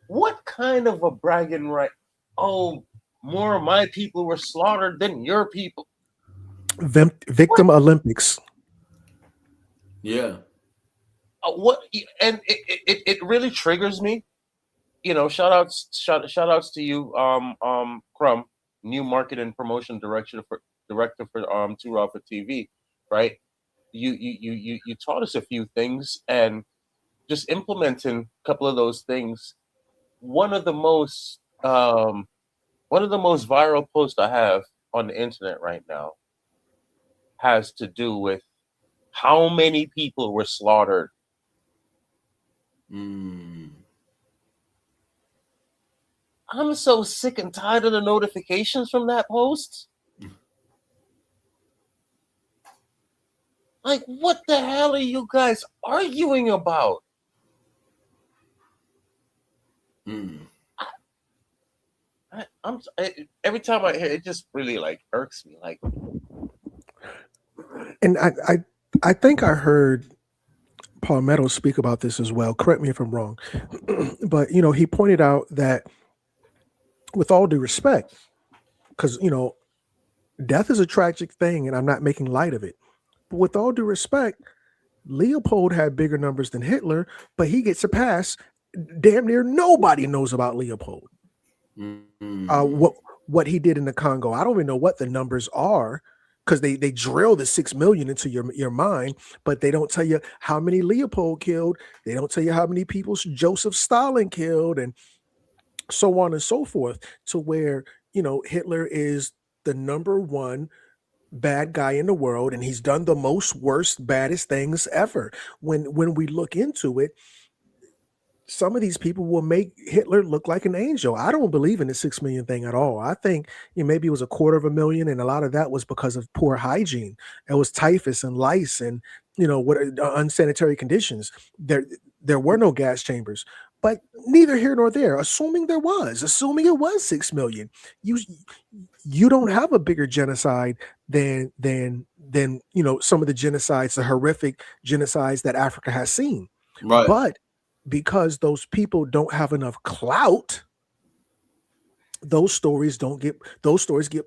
What kind of a bragging right? Oh, more of my people were slaughtered than your people. Victim Olympics. Yeah. What? And it really triggers me. You know, shout outs to you, Crumb, new market and promotion director for Two Raw for TV, right? You taught us a few things, and just implementing a couple of those things. One of the most viral posts I have on the internet right now has to do with how many people were slaughtered. I'm so sick and tired of the notifications from that post. Like, what the hell are you guys arguing about? Every time I hear it, just really like irks me. Like, and I think I heard Paul Meadows speak about this as well. Correct me if I'm wrong, but you know, he pointed out that, with all due respect, because you know, death is a tragic thing, and I'm not making light of it. But with all due respect, Leopold had bigger numbers than Hitler, but he gets a pass. Damn near nobody knows about Leopold. What he did in the Congo, I don't even know what the numbers are, because they drill the 6 million into your mind, but they don't tell you how many Leopold killed. They don't tell you how many people Joseph Stalin killed, and so on and so forth, to where, you know, Hitler is the number one bad guy in the world, and he's done the most worst, baddest things ever. When we look into it, some of these people will make Hitler look like an angel. I don't believe in the 6 million thing at all. I think, you know, maybe it was 250,000, and a lot of that was because of poor hygiene. It was typhus and lice and, you know, what unsanitary conditions. There were no gas chambers, but neither here nor there. Assuming it was 6 million, you don't have a bigger genocide than you know, some of the genocides, the horrific genocides that Africa has seen. Right. But because those people don't have enough clout, those stories get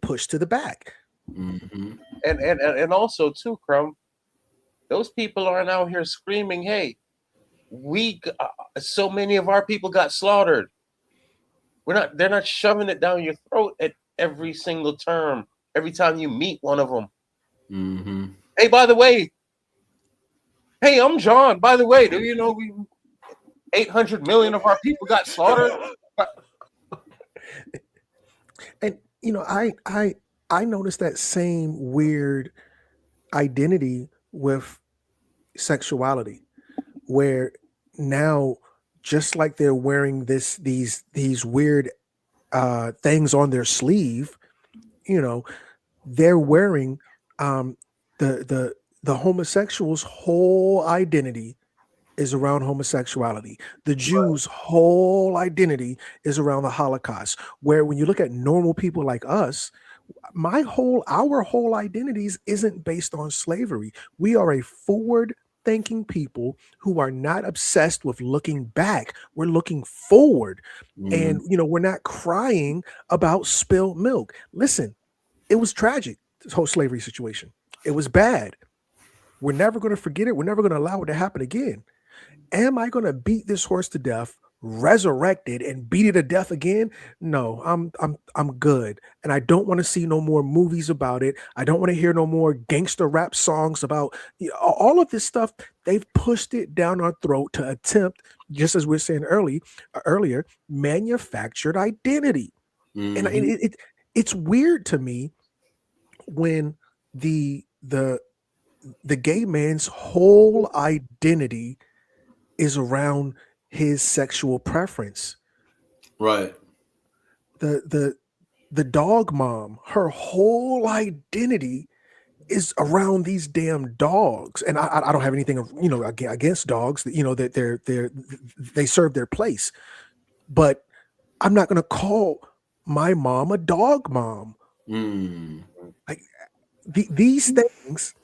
pushed to the back. And also too, Crumb, those people aren't out here screaming, "Hey, so many of our people got slaughtered." They're not shoving it down your throat at every single term. Every time you meet one of them. Hey, by the way, hey, I'm John. By the way, do you know 800 million of our people got slaughtered? And you know, I noticed that same weird identity with sexuality, where now, just like they're wearing these weird things on their sleeve, you know, they're wearing the homosexual's whole identity is around homosexuality. The Jews' whole identity is around the Holocaust, where when you look at normal people like us, our whole identities isn't based on slavery. We are a forward-thinking people who are not obsessed with looking back. We're looking forward. And, you know, we're not crying about spilled milk. Listen, it was tragic, this whole slavery situation. It was bad. We're never going to forget it. We're never going to allow it to happen again. Am I going to beat this horse to death, resurrect it, and beat it to death again? No, I'm good. And I don't want to see no more movies about it. I don't want to hear no more gangster rap songs about, you know, all of this stuff. They've pushed it down our throat to attempt just as we were saying earlier, manufactured identity. And it's weird to me when the gay man's whole identity is around his sexual preference. Right. The dog mom, her whole identity is around these damn dogs. And I don't have anything, against dogs. That they serve their place, but I'm not going to call my mom a dog mom. Like these things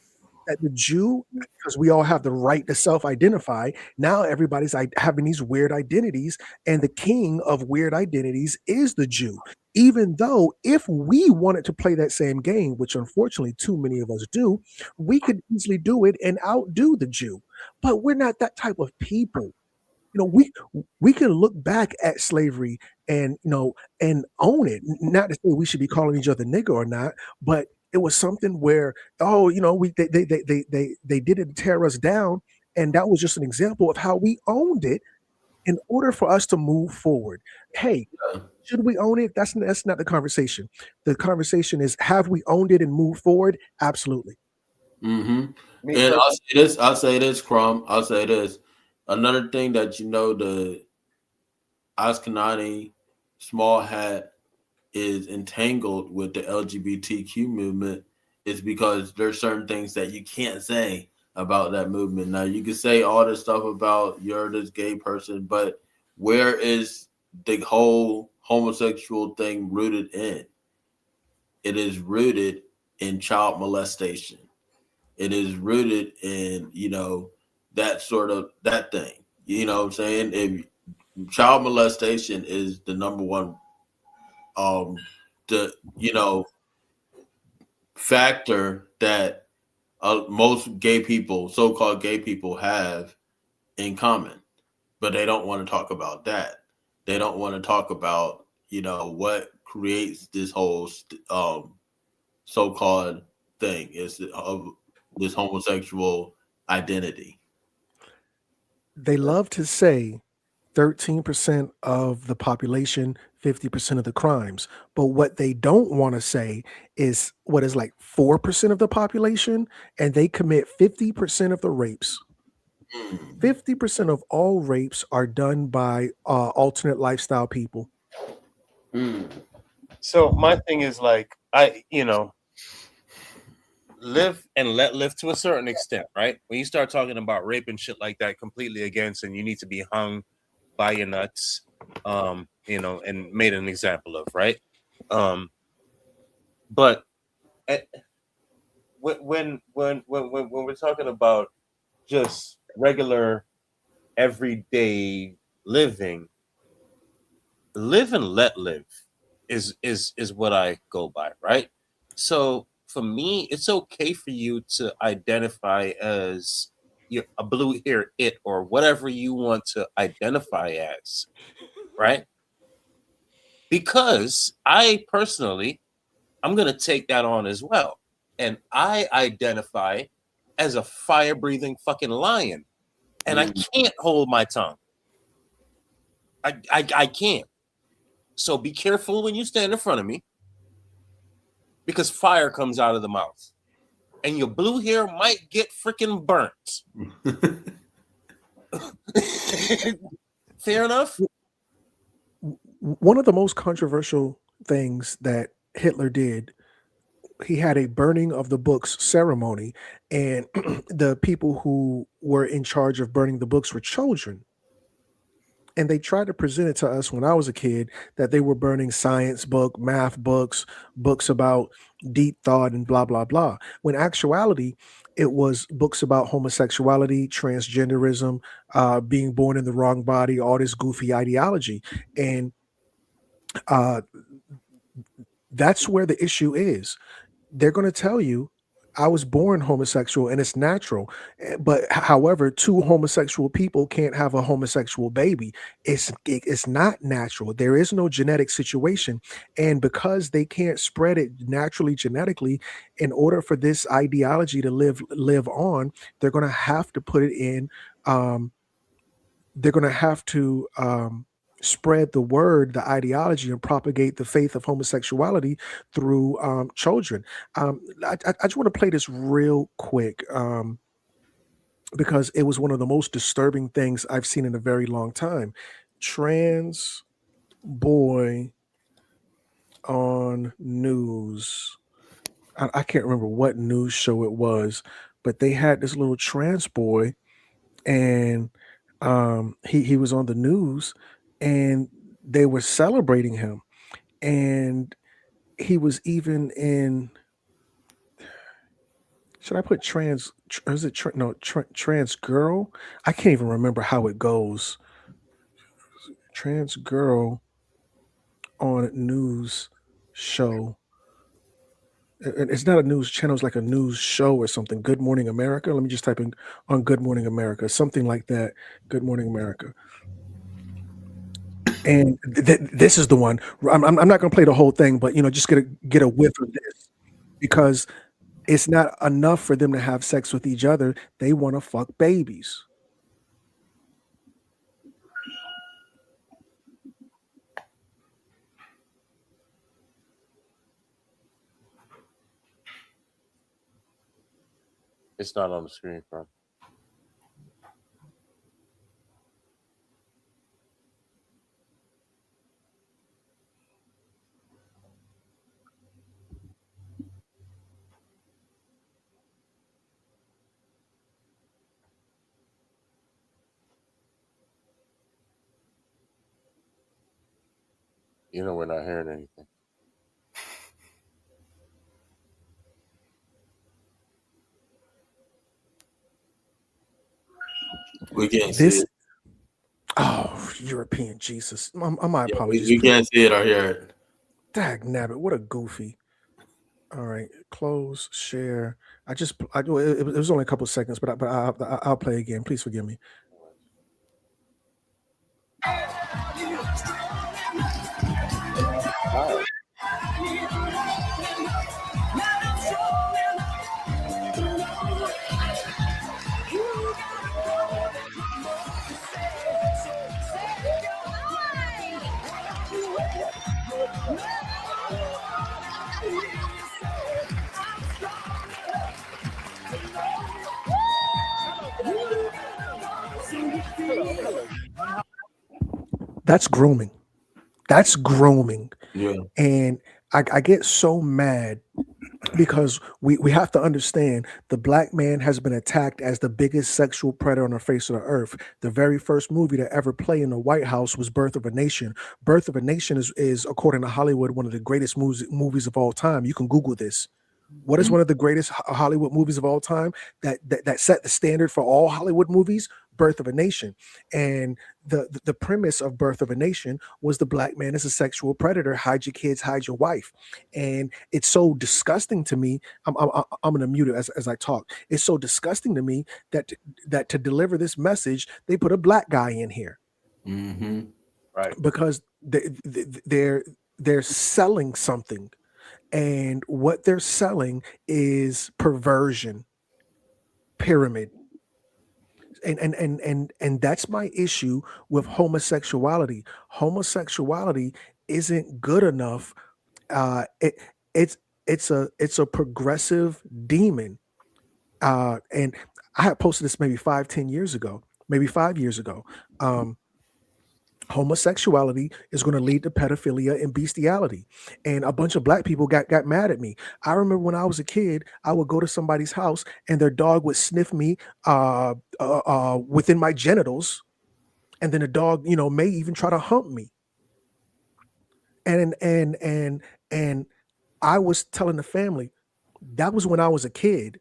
that the Jew, because we all have the right to self-identify. Now everybody's having these weird identities, and the king of weird identities is the Jew. Even though if we wanted to play that same game, which unfortunately too many of us do, we could easily do it and outdo the Jew. But we're not that type of people. We can look back at slavery and and own it. Not to say we should be calling each other nigger or not, but it was something where they didn't tear us down, and that was just an example of how we owned it in order for us to move forward. Hey, should we own it? That's not the conversation. The conversation is, have we owned it and moved forward? Absolutely. And I'll say this, Crumb. I'll say this. Another thing that the Askanani small hat is entangled with the LGBTQ movement is because there's certain things that you can't say about that movement. Now, you can say all this stuff about you're this gay person, but where is the whole homosexual thing rooted in? It is rooted in child molestation. It is rooted in, that thing. You know what I'm saying? If child molestation is the number one factor that most gay people, so-called gay people, have in common, but they don't want to talk about that. They don't want to talk about what creates this whole so-called thing is of this homosexual identity. They love to say 13% of the population, 50% of the crimes. But what they don't want to say is what is like 4% of the population, and they commit 50% of the rapes. 50% of all rapes are done by alternate lifestyle people. So my thing is like, live and let live to a certain extent, right? When you start talking about rape and shit like that, completely against, and you need to be hung by your nuts, and made an example of, right? But when we're talking about just regular everyday living, live and let live is what I go by, right? So for me, it's okay for you to identify as a blue hair it or whatever you want to identify as, right? Because I personally, I'm going to take that on as well. And I identify as a fire-breathing fucking lion. And I can't hold my tongue. I can't. So be careful when you stand in front of me, because fire comes out of the mouth. And your blue hair might get freaking burnt. Fair enough? One of the most controversial things that Hitler did, he had a burning of the books ceremony, and the people who were in charge of burning the books were children. And they tried to present it to us when I was a kid that they were burning science book, math books, books about deep thought and blah, blah, blah. When actuality, it was books about homosexuality, transgenderism, being born in the wrong body, all this goofy ideology. And that's where the issue is. They're going to tell you, I was born homosexual and it's natural. But however, two homosexual people can't have a homosexual baby. It's not natural. There is no genetic situation. And because they can't spread it naturally genetically, in order for this ideology to live on, they're going to have to put it in they're going to have to spread the word, the ideology, and propagate the faith of homosexuality through children. I just want to play this real quick because it was one of the most disturbing things I've seen in a very long time. Trans boy on news. I can't remember what news show it was, but they had this little trans boy, and he was on the news, and they were celebrating him, and he was even in. Should I put trans? Is it trans girl? I can't even remember how it goes. Trans girl on news show. It's not a news channel, it's like a news show or something. Good Morning America. Let me just type in on Good Morning America, something like that. Good Morning America. And this is the one. I'm not going to play the whole thing, but just get a whiff of this, because it's not enough for them to have sex with each other. They want to fuck babies. It's not on the screen, bro. You know we're not hearing anything. We can't see it. Oh, European Jesus. My Yeah, apologies. we can't see it or hear it. Dag nabbit, what a goofy. All right, close, share. It was only a couple seconds, but I'll play again. Please forgive me. That's grooming. That's grooming. Yeah. And I get so mad because we have to understand the black man has been attacked as the biggest sexual predator on the face of the earth. The very first movie to ever play in the White House was Birth of a Nation. Birth of a Nation is according to Hollywood, one of the greatest movies of all time. You can Google this. What is one of the greatest Hollywood movies of all time that set the standard for all Hollywood movies? Birth of a Nation. And the premise of Birth of a Nation was the black man is a sexual predator. Hide your kids, hide your wife. And it's so disgusting to me. I'm going to mute it as I talk. It's so disgusting to me that to deliver this message, they put a black guy in here. Mm-hmm. Right. Because they're selling something. And what they're selling is perversion, pyramid. And that's my issue with homosexuality. Homosexuality isn't good enough. It's a progressive demon. And I had posted this maybe 5 years ago. Homosexuality is going to lead to pedophilia and bestiality. And a bunch of black people got mad at me. I remember when I was a kid, I would go to somebody's house and their dog would sniff me within my genitals. And then the dog, may even try to hump me. And I was telling the family, that was when I was a kid.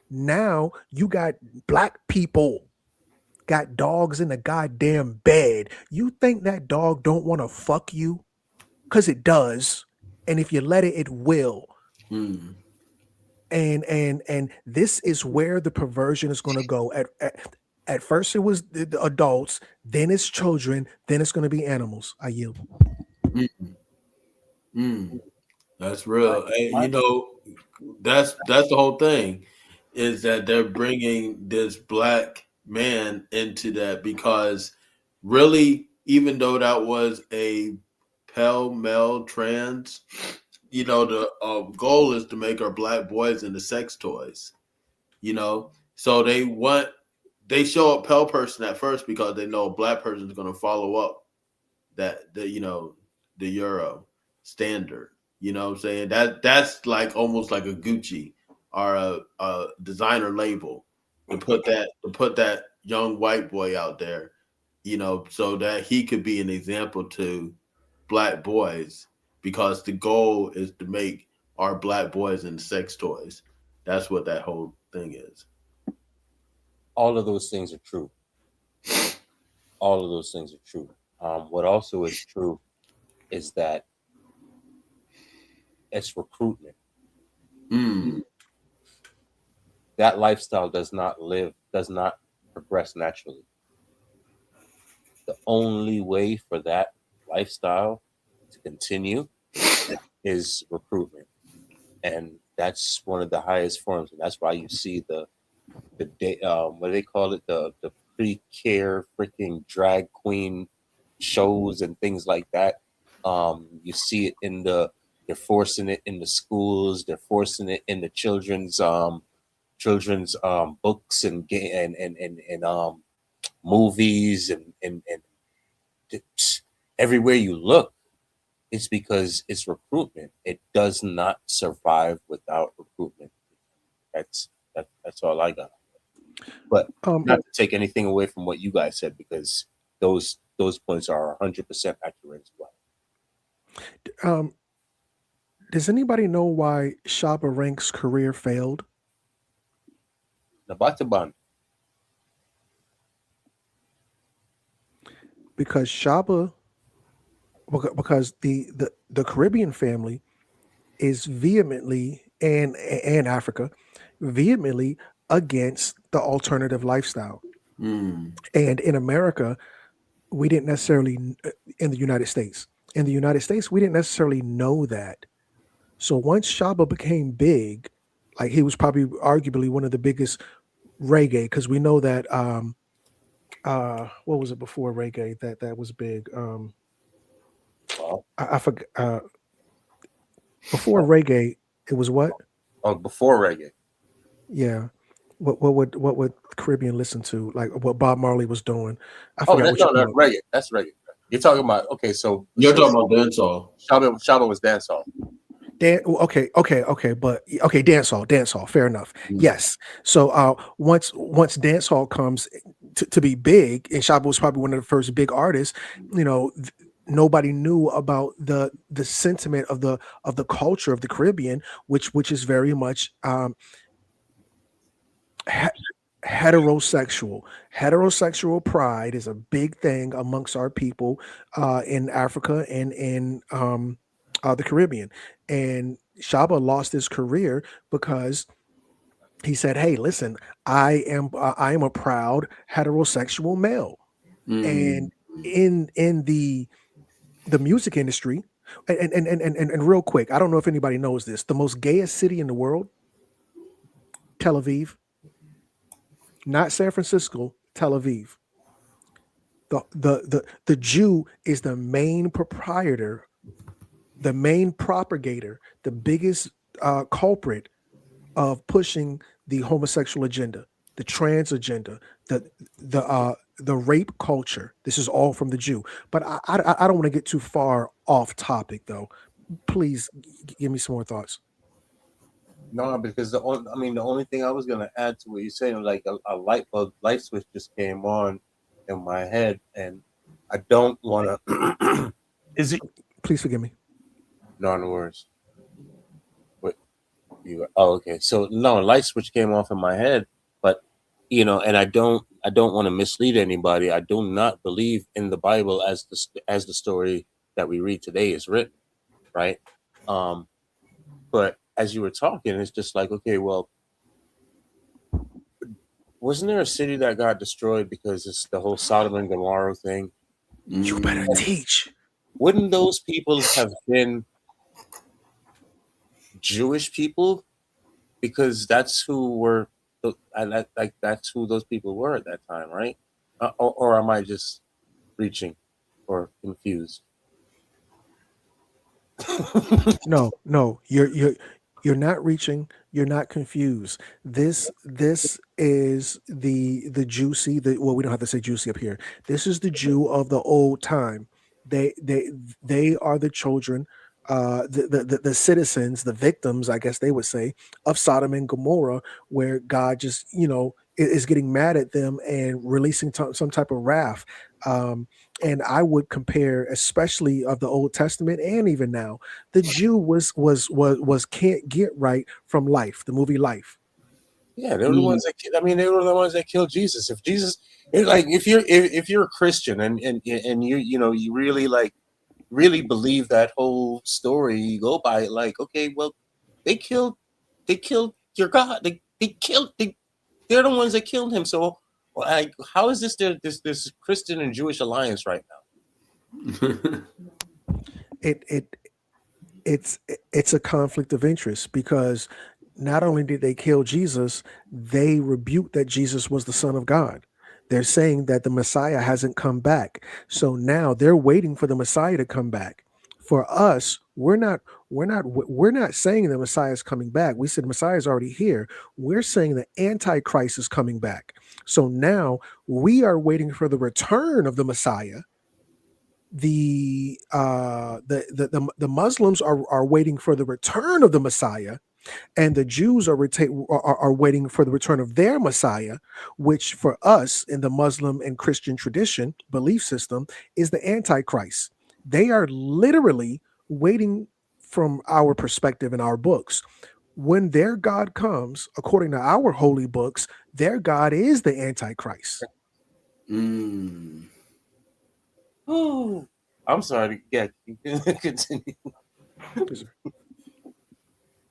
Now you got black people got dogs in the goddamn bed. You think that dog don't want to fuck you? Because it does. And if you let it, it will. Mm. And this is where the perversion is going to go. At first it was the adults, then it's children, then it's going to be animals. I yield. That's real. And that's the whole thing, is that they're bringing this black man into that, because really, even though that was a pale male trans, the goal is to make our black boys into sex toys. So they show a pale person at first because they know a black person is going to follow up the Euro standard. You know what I'm saying? That's like almost like a Gucci or a designer label to put that young white boy out there, so that he could be an example to black boys, because the goal is to make our black boys into sex toys. That's what that whole thing is. All of those things are true. All of those things are true. What also is true is that it's recruitment. That lifestyle does not progress naturally. The only way for that lifestyle to continue is recruitment. And that's one of the highest forms. And that's why you see the what do they call it? The pre-care freaking drag queen shows and things like that. You see it they're forcing it in the schools. They're forcing it in the children's books and movies and everywhere you look. It's because it's recruitment. It does not survive without recruitment. That's all I got. But not to take anything away from what you guys said, because those points are 100% accurate as well. Does anybody know why Shabba Ranks' career failed? Nabataban. Because the Caribbean family is vehemently, and Africa, vehemently against the alternative lifestyle. And in America, we didn't necessarily, in the United States, we didn't necessarily know that. So once Shabba became big, like he was probably arguably one of the biggest reggae, because we know that what was it before reggae that was big? I forgot. Before reggae, it was what? Oh, before reggae. Yeah. What would Caribbean listen to? Like what Bob Marley was doing? I Oh, forgot. that's reggae. That's reggae. You're talking about so you're talking about dancehall. Shabba was dancehall. Okay, but dancehall. Fair enough. Yes. So once dancehall comes to be big, and Shabba was probably one of the first big artists, nobody knew about the sentiment of the culture of the Caribbean, which is very much heterosexual. Heterosexual pride is a big thing amongst our people in Africa and in the Caribbean. And Shabba lost his career because he said, "Hey, listen, I am a proud heterosexual male." And in the music industry, and real quick, I don't know if anybody knows this, the most gayest city in the world, Tel Aviv. Not San Francisco, Tel Aviv. The Jew is the main proprietor, the main propagator, the biggest culprit of pushing the homosexual agenda, the trans agenda, the rape culture. This is all from the Jew. But I don't want to get too far off topic, though. Please give me some more thoughts. No, because the only thing I was gonna add to what you're saying, like a light switch just came on in my head, and I don't want to. Is it? Please forgive me. No, no worries. What you? Oh, okay. So no, a light switch came off in my head, but and I don't want to mislead anybody. I do not believe in the Bible as the story that we read today is written, right? But as you were talking, it's just like, okay, well, wasn't there a city that got destroyed because it's the whole Sodom and Gomorrah thing? You better teach. Wouldn't those people have been Jewish people? Because that's who were Like that's who those people were at that time, right? Or am I just reaching or confused? No, you're not reaching. You're not confused. This is the juicy. Well, we don't have to say juicy up here. This is the Jew of the old time. They are the children, the citizens, the victims, I guess they would say, of Sodom and Gomorrah, where God just is getting mad at them and releasing some type of wrath. And I would compare, especially of the Old Testament and even now, the Jew was can't get right from Life, the movie Life. Yeah, they were the ones that. They were the ones that killed Jesus. If Jesus, if you're a Christian and you really believe that whole story, you go by it like, okay, well, they killed your God. They're the ones that killed him. So, how is this Christian and Jewish alliance right now? It's a conflict of interest, because not only did they kill Jesus, they rebuked that Jesus was the Son of God. They're saying that the Messiah hasn't come back. So now they're waiting for the Messiah to come back. For us, we're not saying the Messiah is coming back. We said Messiah is already here. We're saying the Antichrist is coming back. So now we are waiting for the return of the Messiah. The Muslims are waiting for the return of the Messiah, and the Jews are waiting for the return of their Messiah, which for us in the Muslim and Christian tradition belief system is the Antichrist. They are literally waiting, from our perspective in our books, when their God comes, according to our holy books, their God is the Antichrist. Oh, I'm sorry. Yeah, continue.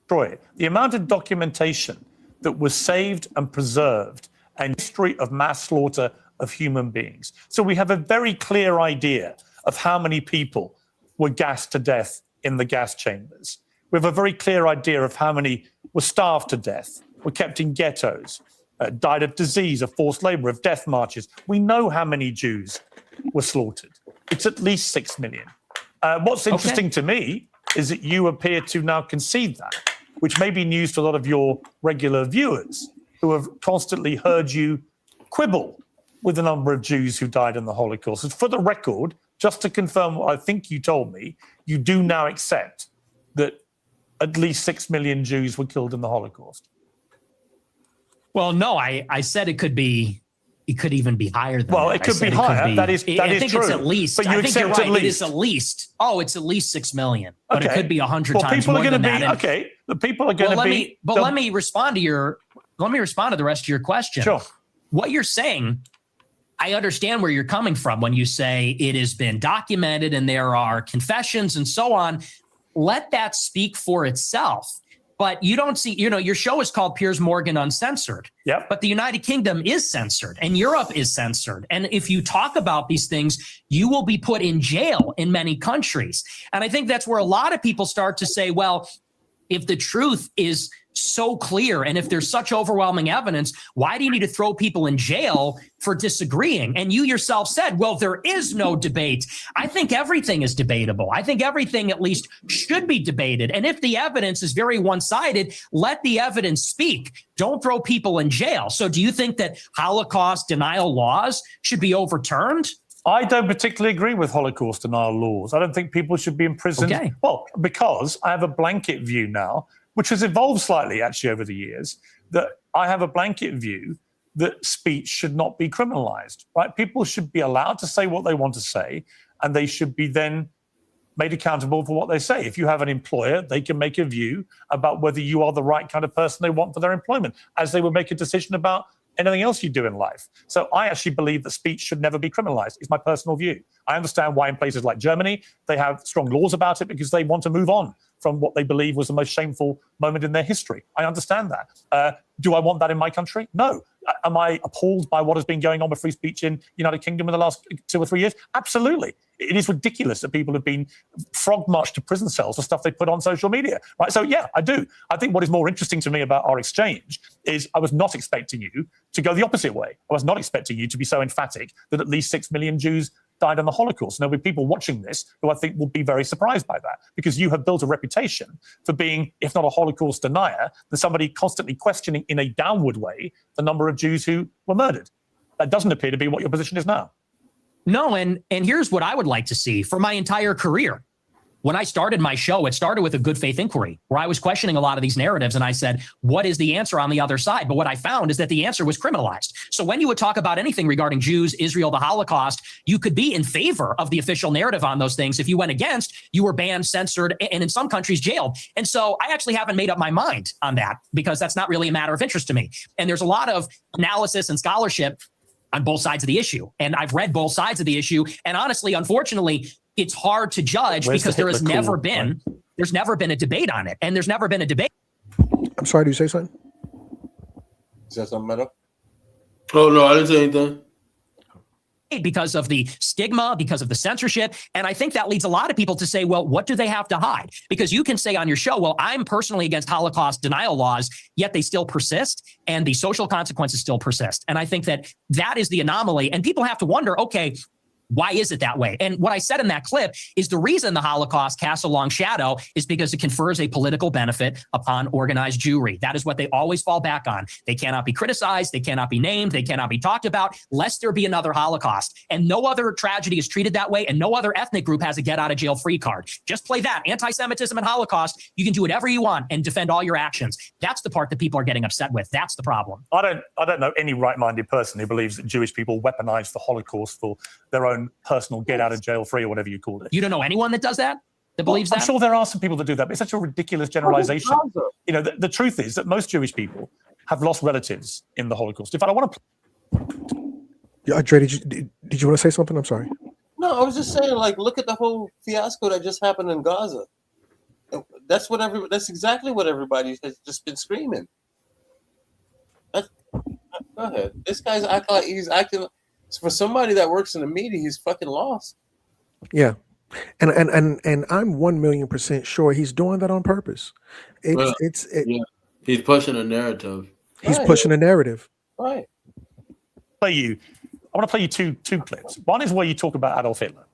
Troy, the amount of documentation that was saved and preserved, and history of mass slaughter of human beings. So we have a very clear idea of how many people were gassed to death in the gas chambers. We have a very clear idea of how many were starved to death, were kept in ghettos, died of disease, of forced labor, of death marches. We know how many Jews were slaughtered. It's at least 6 million. What's interesting to me is that you appear to now concede that, which may be news to a lot of your regular viewers who have constantly heard you quibble with the number of Jews who died in the Holocaust. And for the record, just to confirm what I think you told me, you do now accept that at least 6 million Jews were killed in the Holocaust. Well, no, I said it could even be higher than that. Well, it could be higher. That is I think true. It's at least. But you I think you're accept right. at least. It is at least. Oh, it's at least 6 million. But Okay. it could be 100 times people more are than gonna that. be, the people are going to be. Let me respond to the rest of your question. Sure. What you're saying, I understand where you're coming from when you say it has been documented and there are confessions and so on. Let that speak for itself. But you don't see, your show is called Piers Morgan Uncensored. Yep. But the United Kingdom is censored and Europe is censored. And if you talk about these things, you will be put in jail in many countries. And I think that's where a lot of people start to say, well, if the truth is so clear and if there's such overwhelming evidence, why do you need to throw people in jail for disagreeing? And you yourself said, well, there is no debate. I think everything is debatable. I think everything at least should be debated. And if the evidence is very one-sided, let the evidence speak. Don't throw people in jail. So do you think that Holocaust denial laws should be overturned? I don't particularly agree with Holocaust denial laws. I don't think people should be imprisoned. Okay. Well, because I have a blanket view now, which has evolved slightly actually over the years, that I have a blanket view that speech should not be criminalized, right? People should be allowed to say what they want to say, and they should be then made accountable for what they say. If you have an employer, they can make a view about whether you are the right kind of person they want for their employment, as they would make a decision about anything else you do in life. So I actually believe that speech should never be criminalized. It's my personal view. I understand why in places like Germany, they have strong laws about it because they want to move on from what they believe was the most shameful moment in their history. I understand that. Do I want that in my country? No. Am I appalled by what has been going on with free speech in the United Kingdom in the last 2 or 3 years? Absolutely. It is ridiculous that people have been frog marched to prison cells for stuff they put on social media. Right? So, yeah, I do. I think what is more interesting to me about our exchange is I was not expecting you to go the opposite way. I was not expecting you to be so emphatic that at least 6 million Jews died in the Holocaust. And there'll be people watching this who I think will be very surprised by that, because you have built a reputation for being, if not a Holocaust denier, then somebody constantly questioning in a downward way the number of Jews who were murdered. That doesn't appear to be what your position is now. No, and here's what I would like to see for my entire career. When I started my show, it started with a good faith inquiry where I was questioning a lot of these narratives. And I said, what is the answer on the other side? But what I found is that the answer was criminalized. So when you would talk about anything regarding Jews, Israel, the Holocaust, you could be in favor of the official narrative on those things. If you went against, you were banned, censored, and in some countries jailed. And so I actually haven't made up my mind on that, because that's not really a matter of interest to me. And there's a lot of analysis and scholarship on both sides of the issue. And I've read both sides of the issue. And honestly, unfortunately, it's hard to judge because there's never been a debate on it. And there's never been a debate. I'm sorry, do you say something? Is that something, Meadow? Oh, no, I didn't say anything. Because of the stigma, because of the censorship. And I think that leads a lot of people to say, well, what do they have to hide? Because you can say on your show, well, I'm personally against Holocaust denial laws, yet they still persist and the social consequences still persist. And I think that is the anomaly. And people have to wonder, okay, why is it that way? And what I said in that clip is the reason the Holocaust casts a long shadow is because it confers a political benefit upon organized Jewry. That is what they always fall back on. They cannot be criticized. They cannot be named. They cannot be talked about, lest there be another Holocaust. And no other tragedy is treated that way. And no other ethnic group has a get out of jail free card. Just play that. Anti-Semitism and Holocaust. You can do whatever you want and defend all your actions. That's the part that people are getting upset with. That's the problem. I don't know any right-minded person who believes that Jewish people weaponized the Holocaust for their own personal get out of jail free or whatever you call it. You don't know anyone that does that? That believes that? I'm sure there are some people that do that, but it's such a ridiculous generalization. The truth is that most Jewish people have lost relatives in the Holocaust. In fact, I want to... Yeah, Dre, did you want to say something? I'm sorry. No, I was just saying, like, look at the whole fiasco that just happened in Gaza. That's exactly what everybody has just been screaming. Go ahead. This guy's acting like he's acting... For somebody that works in the media, he's fucking lost. Yeah. And I'm 1,000,000% sure he's doing that on purpose. Yeah. He's pushing a narrative. He's pushing a narrative. Right. I want to play you two clips. One is where you talk about Adolf Hitler.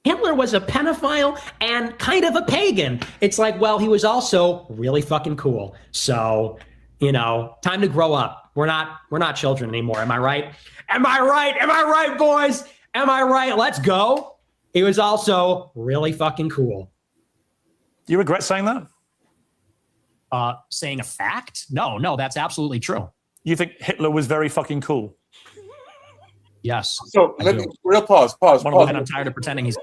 Hitler was a pedophile and kind of a pagan. It's like, well, he was also really fucking cool. So, time to grow up. We're not children anymore. Am I right? Am I right? Am I right, boys? Am I right? Let's go. He was also really fucking cool. Do you regret saying that? Saying a fact? No, that's absolutely true. You think Hitler was very fucking cool? Yes. So let me pause. I'm tired of pretending he's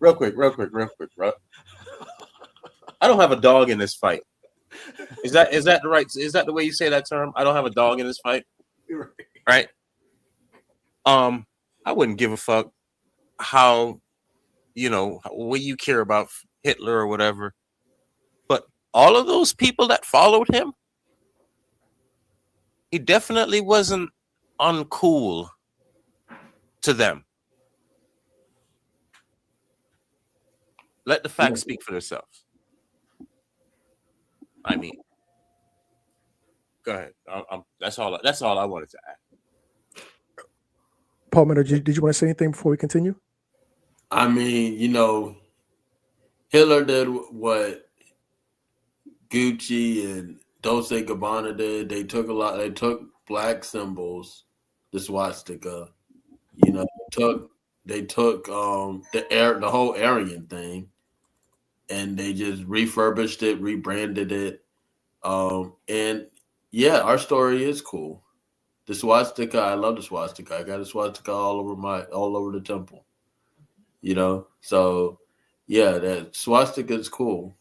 real quick, bro. I don't have a dog in this fight. Is that the way you say that term? I don't have a dog in this fight. Right? I wouldn't give a fuck how what you care about Hitler or whatever. But all of those people that followed him, he definitely wasn't uncool to them. Let the facts speak for themselves. I mean, go ahead. That's all I wanted to add. Paul Meadow, did you want to say anything before we continue? I mean, Hitler did what Gucci and Dolce & Gabbana did. They took black symbols, the swastika. They took the whole Aryan thing, and they just refurbished it, rebranded it. And yeah, our story is cool. The swastika, I love the swastika. I got a swastika all over the temple. So yeah, that swastika is cool.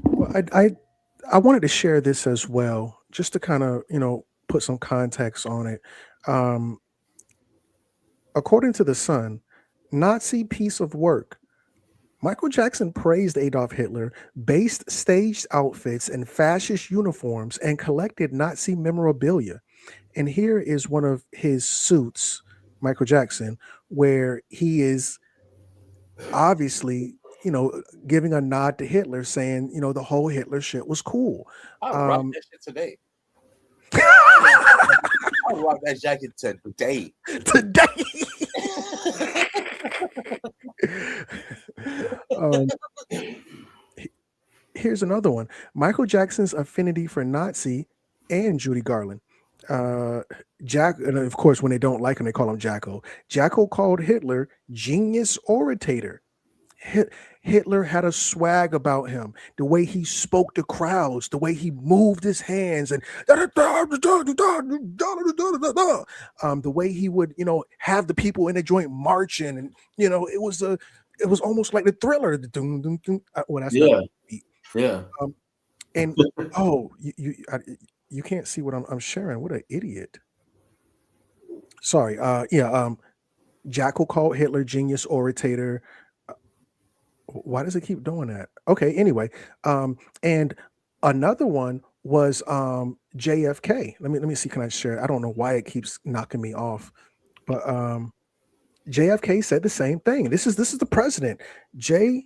Well, I wanted to share this as well, just to kind of, put some context on it. According to The Sun, Nazi piece of work Michael Jackson praised Adolf Hitler, based staged outfits and fascist uniforms, and collected Nazi memorabilia. And here is one of his suits, Michael Jackson, where he is obviously, giving a nod to Hitler, saying, the whole Hitler shit was cool. I rock that shit today. I rock that jacket today. Here's another one. Michael Jackson's affinity for Nazi and Judy Garland. Jack, and of course, when they don't like him, they call him Jacko. Jacko called Hitler genius orator. Hitler had a swag about him, the way he spoke to crowds, the way he moved his hands, and the way he would, have the people in the joint marching, and it was almost like the Thriller. Well, that's not a beat. Yeah. And you can't see what I'm sharing. What an idiot. Sorry. Jacko called Hitler genius orator. Why does it keep doing that? Okay, anyway. And another one was JFK. Let me see. Can I share? I don't know why it keeps knocking me off. But JFK said the same thing. This is the president. JFK,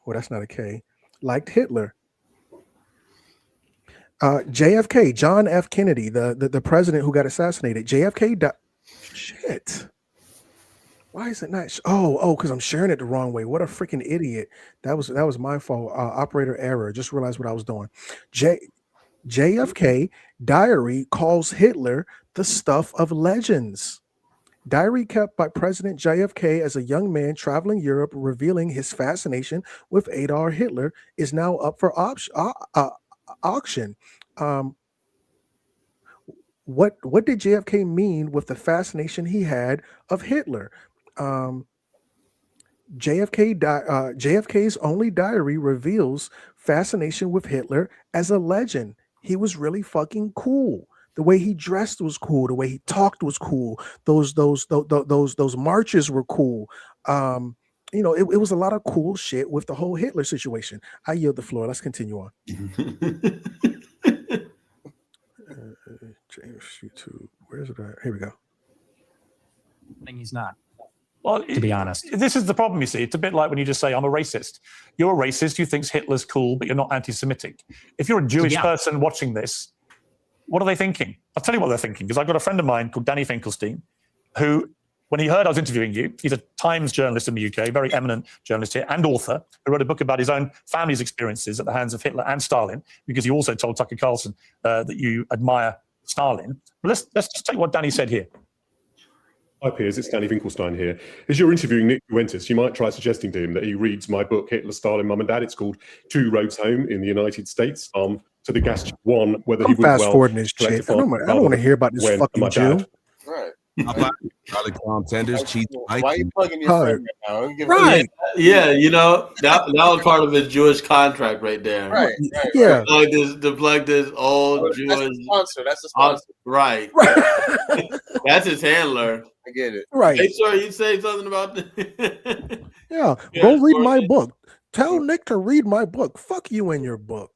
well, that's not a K, liked Hitler. JFK, John F. Kennedy, the president who got assassinated. JFK died. Shit. Why is it not? Because I'm sharing it the wrong way. What a freaking idiot. That was my fault. Operator error. Just realized what I was doing. JFK diary calls Hitler the stuff of legends. Diary kept by President JFK as a young man traveling Europe, revealing his fascination with Adolf Hitler, is now up for auction. What did JFK mean with the fascination he had of Hitler? JFK's only diary reveals fascination with Hitler as a legend. He was really fucking cool. The way he dressed was cool. The way he talked was cool. Those marches were cool. It was a lot of cool shit with the whole Hitler situation. I yield the floor. Let's continue on. YouTube. Where is it at? Here we go. I think he's not. Well, to be honest, this is the problem. You see, it's a bit like when you just say, "I'm a racist." You're a racist who thinks Hitler's cool, but you're not anti-Semitic. If you're a Jewish person watching this, what are they thinking? I'll tell you what they're thinking, because I've got a friend of mine called Danny Finkelstein, who, when he heard I was interviewing you, he's a Times journalist in the UK, very eminent journalist here, and author, who wrote a book about his own family's experiences at the hands of Hitler and Stalin, because he also told Tucker Carlson that you admire Stalin. But let's just take what Danny said here. Hi, Piers. It's Danny Finkelstein here. As you're interviewing Nick Fuentes, you might try suggesting to him that he reads my book, Hitler, Stalin, Mum and Dad. It's called Two Roads Home in the United States. To the gas one, whether he would fast forwarding this shit. I don't want to hear about this fucking Jew. Right. Contenders, cheat. Why are you plugging your friend right now? Right. Yeah, that was part of his Jewish contract right there. Right. Yeah. To plug this old Jewish. That's the sponsor. Right. That's his handler. I get it. Right. Hey, sir, you say something about that? Yeah. Go read my book. Tell Nick to read my book. Fuck you and your book.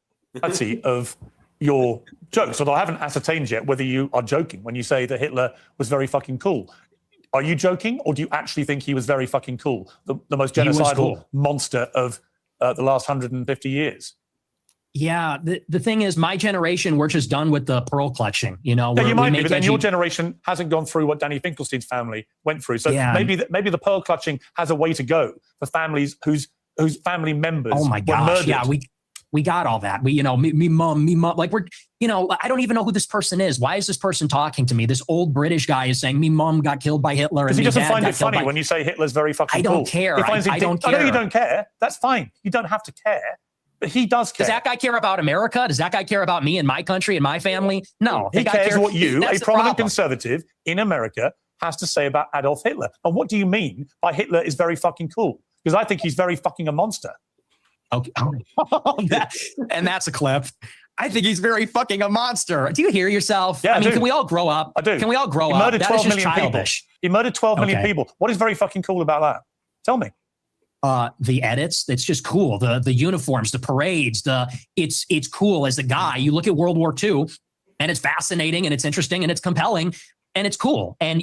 Of your jokes, although I haven't ascertained yet whether you are joking when you say that Hitler was very fucking cool. Are you joking, or do you actually think he was very fucking cool? The most genocidal monster of the last 150 years? Yeah, the thing is, my generation, we're just done with the pearl clutching. Yeah, you might be, but then your generation hasn't gone through what Danny Finkelstein's family went through. So maybe the pearl clutching has a way to go for families whose family members were murdered. Yeah, we got all that. Me mom. Like I don't even know who this person is. Why is this person talking to me? This old British guy is saying me mom got killed by Hitler. Because he doesn't find it funny when you say Hitler's very fucking cool. I don't care. I don't care. I know you don't care. That's fine. You don't have to care. But he does care. Does that guy care about America? Does that guy care about me and my country and my family? No. He cares what you, a prominent conservative in America, has to say about Adolf Hitler. And what do you mean by Hitler is very fucking cool? Because I think he's very fucking a monster. Okay. And that's a clip. I think he's very fucking a monster. Do you hear yourself? Yeah, I mean, can we all grow up? I do. Can we all grow up? He murdered 12 million childish. people. He murdered 12 million people. What is very fucking cool about that? Tell me. the edits. It's just cool. The uniforms, the parades, it's cool as a guy. You look at World War II, and it's fascinating and it's interesting and it's compelling. And it's cool. And,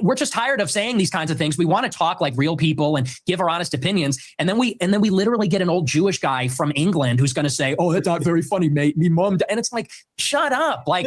we're just tired of saying these kinds of things. We want to talk like real people and give our honest opinions. And then we literally get an old Jewish guy from England who's going to say, oh, that's not very funny, mate. Me mom. And it's like, shut up. Like,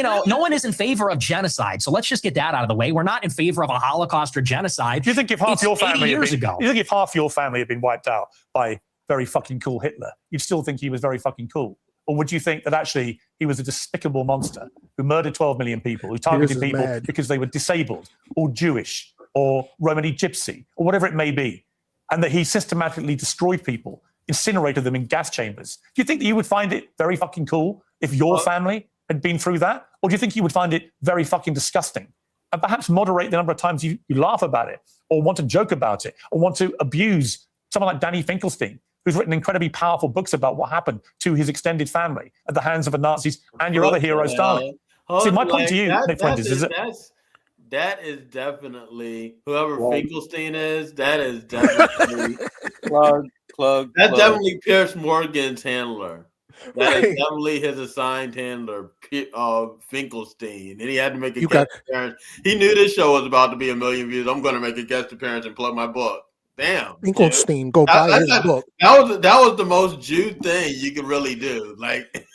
no one is in favor of genocide. So let's just get that out of the way. We're not in favor of a Holocaust or genocide. Do you think if half your family years ago, you think if half your family had been wiped out by very fucking cool Hitler, you'd still think he was very fucking cool? Or would you think that actually he was a despicable monster who murdered 12 million people, who targeted people because they were disabled or Jewish or Romani Gypsy or whatever it may be, and that he systematically destroyed people, incinerated them in gas chambers? Do you think that you would find it very fucking cool if your family had been through that? Or do you think you would find it very fucking disgusting? And perhaps moderate the number of times you laugh about it or want to joke about it or want to abuse someone like Danny Finkelstein, who's written incredibly powerful books about what happened to his extended family at the hands of the Nazis and your other hero, Stalin. See, my point to you, Nick Fuentes, is that is definitely, whoever Finkelstein is, that is definitely that's definitely Pierce Morgan's handler. That is definitely his assigned handler, Finkelstein. And he had to make a guest appearance. He knew this show was about to be 1 million views. I'm going to make a guest appearance and plug my book. Damn, Finkelstein, go buy his book. That was the most Jew thing you could really do. Like,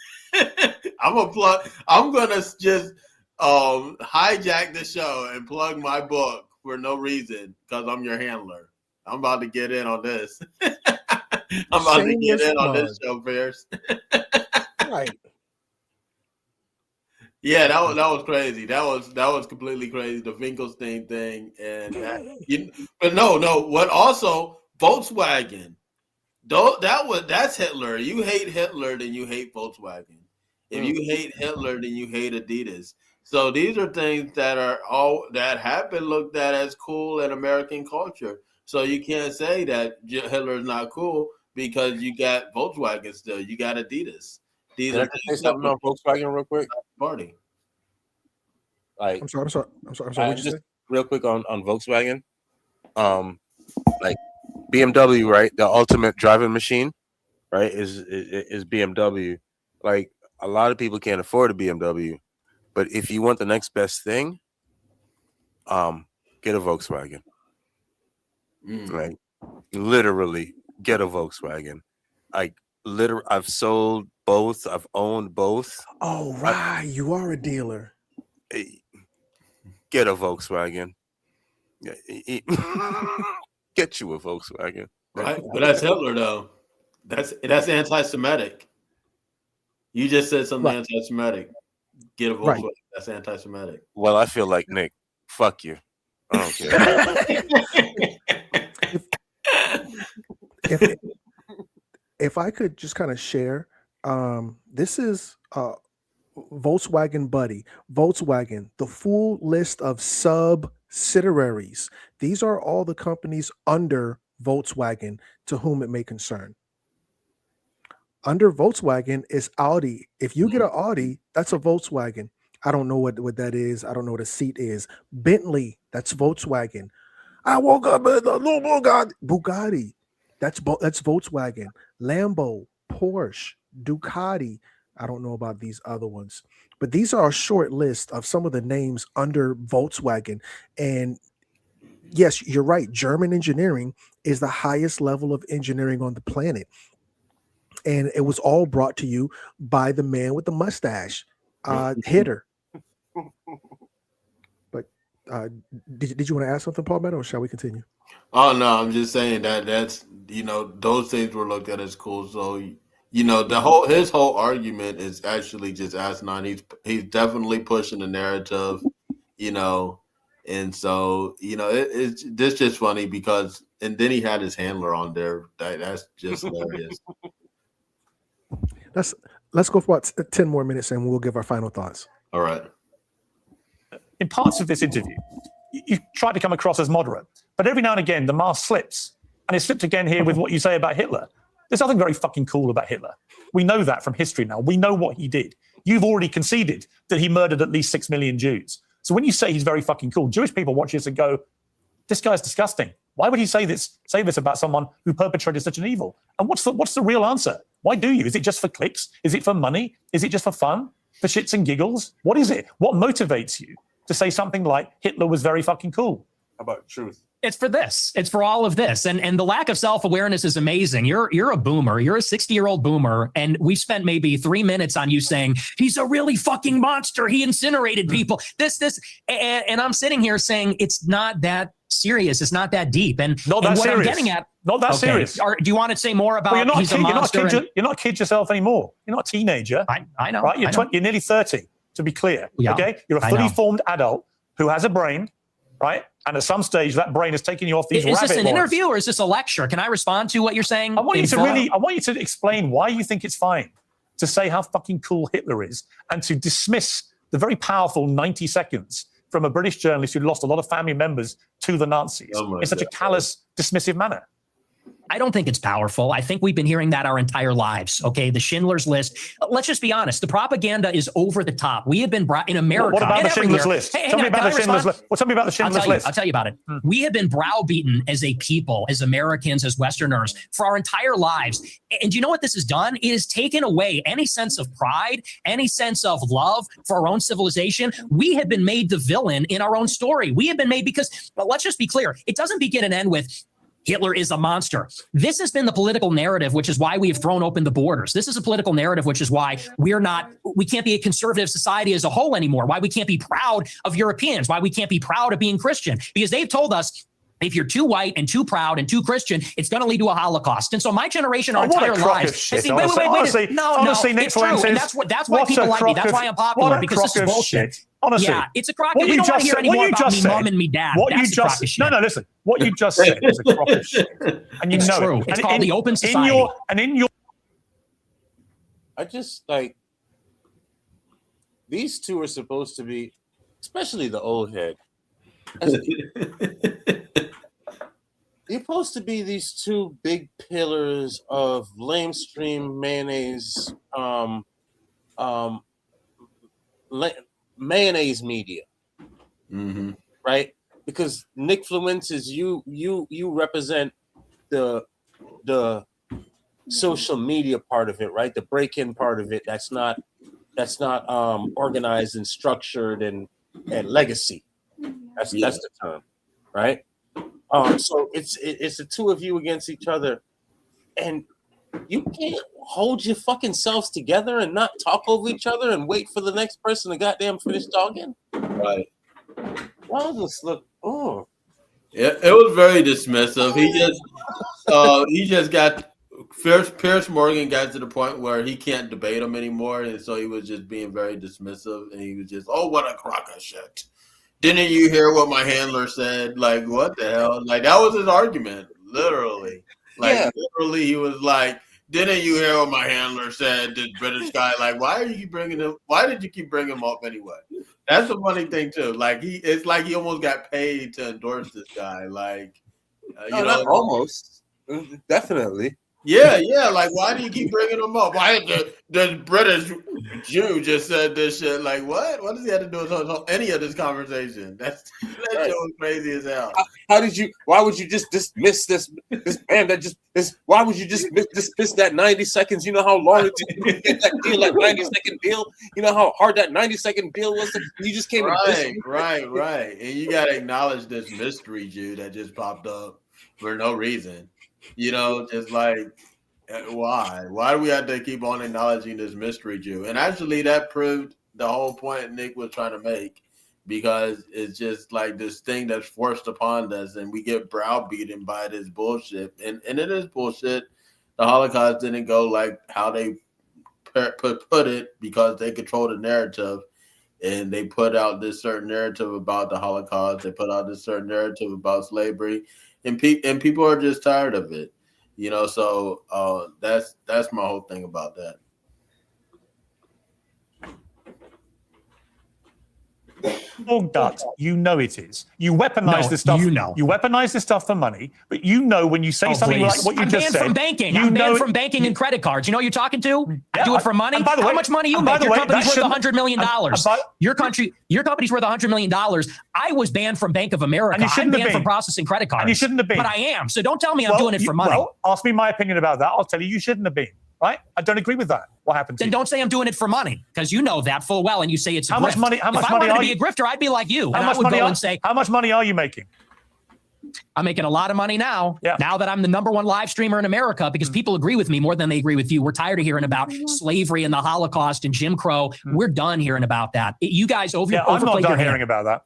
I'm gonna just hijack the show and plug my book for no reason because I'm your handler. I'm about to get in on this. I'm about to get in on this show, Pierce. Right. Yeah, that was crazy. That was completely crazy. The Finkelstein thing, and but no. What also Volkswagen? That's Hitler. You hate Hitler, then you hate Volkswagen. If you hate Hitler, then you hate Adidas. So these are things that have been looked at as cool in American culture. So you can't say that Hitler is not cool because you got Volkswagen still. You got Adidas. Can I say something on Volkswagen real quick? Party. Like, I'm sorry. What'd you say? Real quick on Volkswagen. Like BMW, right? The ultimate driving machine, right? Is BMW. Like, a lot of people can't afford a BMW, but if you want the next best thing, get a Volkswagen. Like, literally, get a Volkswagen. I've sold both. I've owned both. Oh, right. You are a dealer. Get a Volkswagen. Get you a Volkswagen. Right? But that's Hitler, though. That's anti-Semitic. You just said something anti-Semitic. Get a Volkswagen. Right. That's anti-Semitic. Well, I feel like Nick. Fuck you. I don't care. If I could just kind of share, this is Volkswagen Buddy. Volkswagen, the full list of subsidiaries. These are all the companies under Volkswagen to whom it may concern. Under Volkswagen is Audi. If you get an Audi, that's a Volkswagen. I don't know what that is. I don't know what a seat is. Bentley, that's Volkswagen. I woke up in the new Bugatti. That's Volkswagen. Lambo, Porsche, Ducati. I don't know about these other ones, but these are a short list of some of the names under Volkswagen. And yes, you're right. German engineering is the highest level of engineering on the planet. And it was all brought to you by the man with the mustache, Hitter. But did you want to ask something, Paul Meadow, or shall we continue? Oh no, I'm just saying that's those things were looked at as cool. So his whole argument is actually just asinine. He's definitely pushing the narrative, and so it's this just funny because and then he had his handler on there. That's just hilarious. Let's go for about 10 more minutes and we'll give our final thoughts. All right. In parts of this interview, you try to come across as moderate, but every now and again the mask slips, and it slipped again here with what you say about Hitler. There's nothing very fucking cool about Hitler. We know that from history now. We know what he did. You've already conceded that he murdered at least 6 million Jews. So when you say he's very fucking cool, Jewish people watch this and go, this guy's disgusting. Why would he say this about someone who perpetrated such an evil? And what's the real answer? Why do you? Is it just for clicks? Is it for money? Is it just for fun? For shits and giggles? What is it? What motivates you to say something like Hitler was very fucking cool? How about truth? It's for this. It's for all of this. And the lack of self-awareness is amazing. You're a boomer. You're a 60-year-old boomer. And we spent maybe 3 minutes on you saying, he's a really fucking monster. He incinerated people. This. And I'm sitting here saying it's not that serious. It's not that deep. And not that what serious. I'm getting at. Not that serious. Do you want to say more about he's a monster? You're not a kid yourself anymore. You're not a teenager. I know. Right? You're nearly 30, to be clear. Yeah, okay? You're a fully formed adult who has a brain, right? And at some stage, that brain has taken you off these rabbit warrens. Is this an warrens. interview or is this a lecture? Can I respond to what you're saying? I want you to explain why you think it's fine to say how fucking cool Hitler is and to dismiss the very powerful 90 seconds from a British journalist who lost a lot of family members to the Nazis in such a callous, dismissive manner. I don't think it's powerful. I think we've been hearing that our entire lives. Okay, the Schindler's List. Let's just be honest. The propaganda is over the top. We have been brought in America. What about the Schindler's List? Hey, tell me about the Schindler's List. Well, tell me about the Schindler's List. I'll tell you about it. We have been browbeaten as a people, as Americans, as Westerners, for our entire lives. And do you know what this has done? It has taken away any sense of pride, any sense of love for our own civilization. We have been made the villain in our own story. We have been made because, but let's just be clear. It doesn't begin and end with Hitler is a monster. This has been the political narrative, which is why we have thrown open the borders. This is a political narrative, which is why we can't be a conservative society as a whole anymore, why we can't be proud of Europeans, why we can't be proud of being Christian, because they've told us if you're too white and too proud and too Christian, it's going to lead to a Holocaust. And so my generation, our entire lives. Wait. Honestly, it's true. And that's why people like me. That's why I'm popular, because this is bullshit. Honestly, yeah, it's a crock. You don't want to hear anymore about me mom and me dad. No, listen. What you just said is a crock of shit, and you know true. it. It's called the open society. I just like these two are supposed to be, especially the old head. You're supposed to be these two big pillars of lamestream mayonnaise, mayonnaise media, right? Because Nick Fluences, you represent the social media part of it, right? The break-in part of it. That's not organized and structured and legacy. That's the term, right? So it's the two of you against each other, and you can't hold your fucking selves together and not talk over each other and wait for the next person to goddamn finish talking. Right. Why does this look? Oh, yeah, it was very dismissive. He just got Pierce Morgan got to the point where he can't debate him anymore, and so he was just being very dismissive, and he was just, oh, what a crock of shit. Didn't you hear what my handler said? Like, what the hell? Like, that was his argument, literally. Literally, he was like, didn't you hear what my handler said? This British guy, like, why did you keep bringing him up anyway? That's the funny thing too. Like, it's like he almost got paid to endorse this guy. Like, not almost, definitely. Yeah. Like, why do you keep bringing him up? Why did the British Jew just said this shit? Like, what? What does he have to do with any of this conversation? That shit was crazy as hell. Why would you just dismiss this band that just this? Why would you just dismiss that 90 seconds? You know how long it took to get that deal, that 90-second deal? You know how hard that 90-second deal was? You just came right. And you got to acknowledge this mystery Jew that just popped up for no reason. You know, just like, why? Why do we have to keep on acknowledging this mystery Jew? And actually, that proved the whole point Nick was trying to make, because it's just like this thing that's forced upon us, and we get browbeaten by this bullshit. And it is bullshit. The Holocaust didn't go like how they put it, because they control the narrative, and they put out this certain narrative about the Holocaust. They put out this certain narrative about slavery. And people are just tired of it, you know. So that's my whole thing about that. Dog ducks. You know it is. You weaponize this stuff. You know. You weaponize this stuff for money, but you know when you say something like what you I'm just banned said. from banking. You I'm know banned from banking and credit cards. You know who you're talking to? I do it for money. and by the How way- much money you and by make? the Your way, company's that worth shouldn't- $100 million. Your company's worth $100 million. I was banned from Bank of America. And you I'm shouldn't have banned from been. processing credit cards. And you shouldn't have been. But I am. So don't tell me I'm doing it for money. Well, ask me my opinion about that. I'll tell you shouldn't have been. Right? I don't agree with that. What happened to Then you? don't say I'm doing it for money, because you know that full well, and you say it's a How much grift. money- how much if I money wanted to are be you- a grifter, I'd be like you. How and much I would money go are- and say, How much money are you making? I'm making a lot of money now. Yeah. Now that I'm the #1 live streamer in America, because people agree with me more than they agree with you. We're tired of hearing about slavery and the Holocaust and Jim Crow. We're done hearing about that. You guys I'm not overplayed your done hearing hand. about that.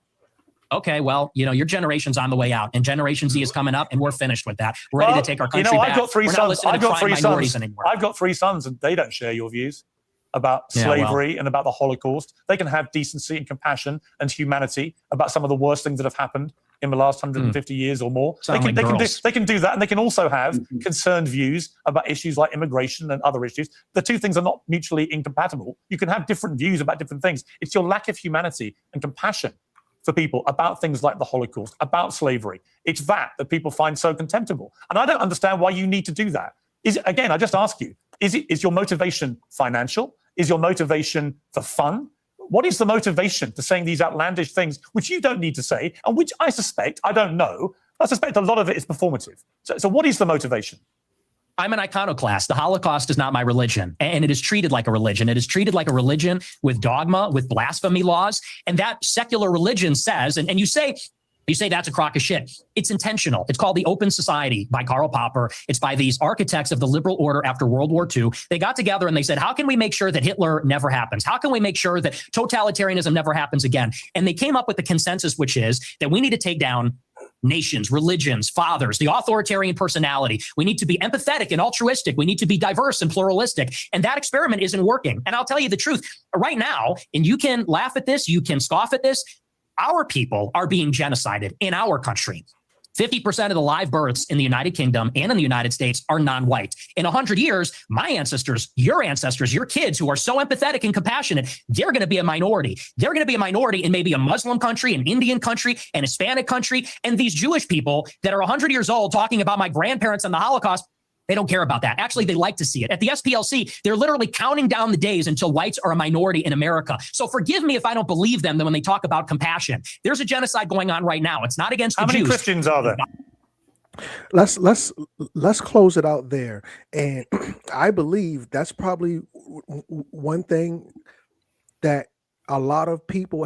Okay, well, your generation's on the way out, and Generation Z is coming up, and we're finished with that. We're ready to take our country back. I've got 3 We're not sons. listening I've to got crying 3 minorities sons. anymore. I've got 3 sons, and they don't share your views about Yeah, well. slavery and about the Holocaust. They can have decency and compassion and humanity about some of the worst things that have happened in the last 150 years or more. Sound like girls. They can do that, and they can also have concerned views about issues like immigration and other issues. The two things are not mutually incompatible. You can have different views about different things. It's your lack of humanity and compassion for people about things like the Holocaust, about slavery. It's that people find so contemptible. And I don't understand why you need to do that. Again, I just ask you, is your motivation financial? Is your motivation for fun? What is the motivation to saying these outlandish things, which you don't need to say, and which I suspect, I don't know, I suspect a lot of it is performative. So what is the motivation? I'm an iconoclast. The Holocaust is not my religion, and it is treated like a religion. It is treated like a religion with dogma, with blasphemy laws, and that secular religion says, and you say that's a crock of shit. It's intentional. It's called The Open Society by Karl Popper. It's by these architects of the liberal order after World War II. They got together and they said, how can we make sure that Hitler never happens? How can we make sure that totalitarianism never happens again? And they came up with the consensus, which is that we need to take down nations, religions, fathers, the authoritarian personality. We need to be empathetic and altruistic. We need to be diverse and pluralistic. And that experiment isn't working. And I'll tell you the truth right now, and you can laugh at this, you can scoff at this. Our people are being genocided in our country. 50% of the live births in the United Kingdom and in the United States are non-white. In 100 years, my ancestors, your kids who are so empathetic and compassionate, they're going to be a minority. They're going to be a minority in maybe a Muslim country, an Indian country, an Hispanic country. And these Jewish people that are 100 years old talking about my grandparents and the Holocaust, they don't care about that. Actually, they like to see it. At the SPLC, they're literally counting down the days until whites are a minority in America. So forgive me if I don't believe them when they talk about compassion. There's a genocide going on right now. It's not against the Jews. How many Christians are there? Let's close it out there. And I believe that's probably one thing that a lot of people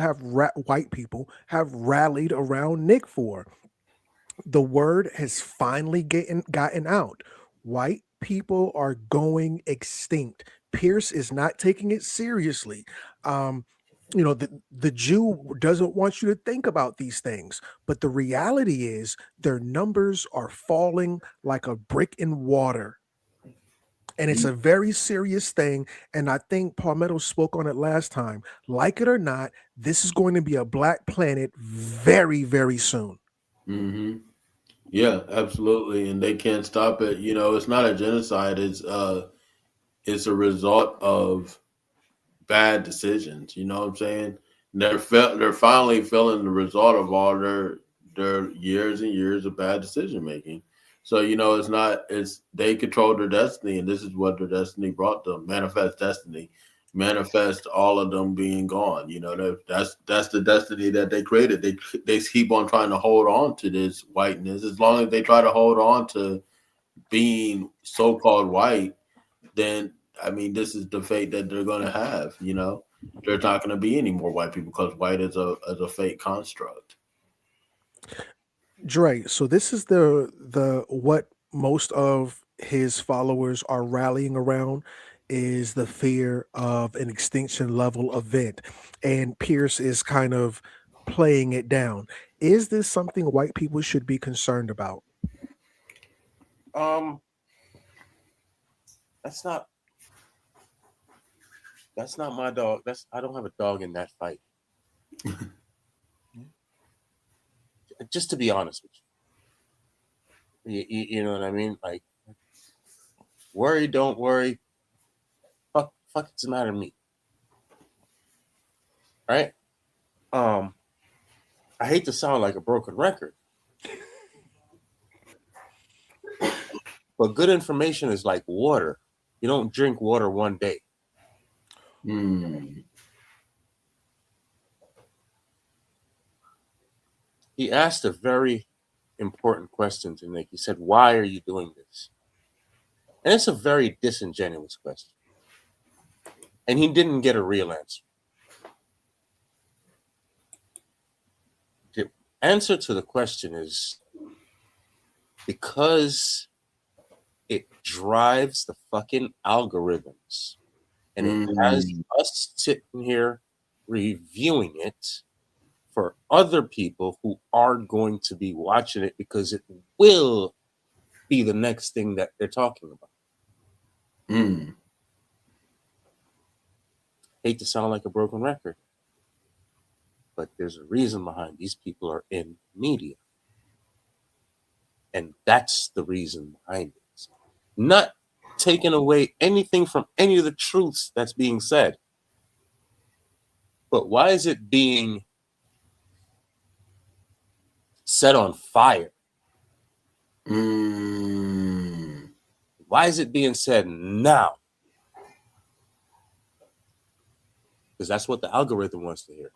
white people have rallied around Nick for. The word has finally gotten out. White people are going extinct. Pierce is not taking it seriously. The Jew doesn't want you to think about these things, but the reality is their numbers are falling like a brick in water. And it's a very serious thing. And I think Palmetto spoke on it last time. Like it or not, this is going to be a black planet very, very soon. Mm-hmm. Yeah, absolutely. And they can't stop it. It's not a genocide. It's a result of bad decisions. You know what I'm saying? They're finally feeling the result of all their years and years of bad decision making. So, it's they control their destiny, and this is what their destiny brought them. Manifest destiny. Manifest all of them being gone. That's the destiny that they created. They keep on trying to hold on to this whiteness. As long as they try to hold on to being so-called white, then this is the fate that they're going to have. There's not going to be any more white people because white is a fake construct. Dre, so this is the what most of his followers are rallying around is the fear of an extinction level event. And Pierce is kind of playing it down. Is this something white people should be concerned about? That's not my dog. I don't have a dog in that fight. Just to be honest with you. You know what I mean? Like, worry, don't worry. Fuck, it's the matter with me. Right? I hate to sound like a broken record, but good information is like water. You don't drink water one day. He asked a very important question to Nick. He said, "Why are you doing this?" And it's a very disingenuous question. And he didn't get a real answer. The answer to the question is because it drives the fucking algorithms. And it has us sitting here reviewing it for other people who are going to be watching it because it will be the next thing that they're talking about. Hate to sound like a broken record, but there's a reason behind these people are in media. And that's the reason behind it. Not taking away anything from any of the truths that's being said. But why is it being set on fire? Why is it being said now? Because that's what the algorithm wants to hear.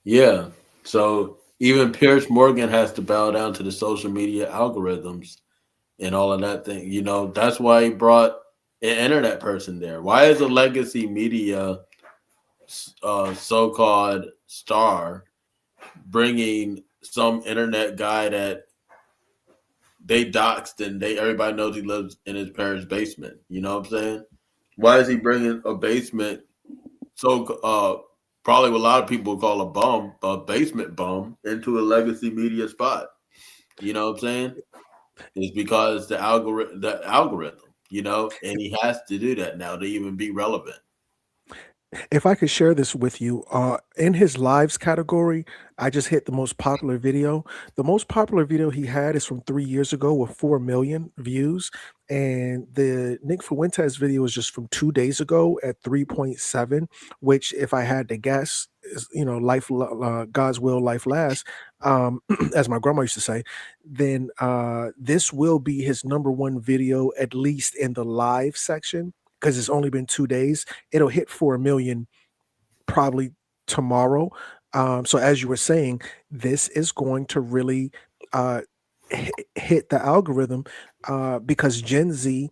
Yeah. So even Pierce Morgan has to bow down to the social media algorithms and all of that thing. You know, that's why he brought an internet person there. Why is a legacy media so-called star bringing some internet guy that they doxed and everybody knows he lives in his parents' basement? You know what I'm saying? Why is he bringing a basement? So probably what a lot of people call a basement bum, into a legacy media spot. You know what I'm saying? It's because the algorithm, you know, and he has to do that now to even be relevant. If I could share this with you, in his lives category, I just hit the most popular video. The most popular video he had is from 3 years ago with 4 million views. And the Nick Fuentes video is just from 2 days ago at 3.7, which, if I had to guess, is, God's will, life lasts, as my grandma used to say, then this will be his number one video, at least in the live section, because it's only been 2 days. It'll hit 4 million probably tomorrow. So as you were saying, this is going to really hit the algorithm because Gen Z,